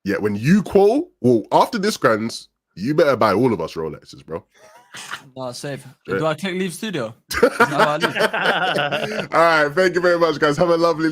Yeah, when you call, after this grands, you better buy all of us Rolexes, bro. No, safe. Do I click leave studio? All right, thank you very much, guys. Have a lovely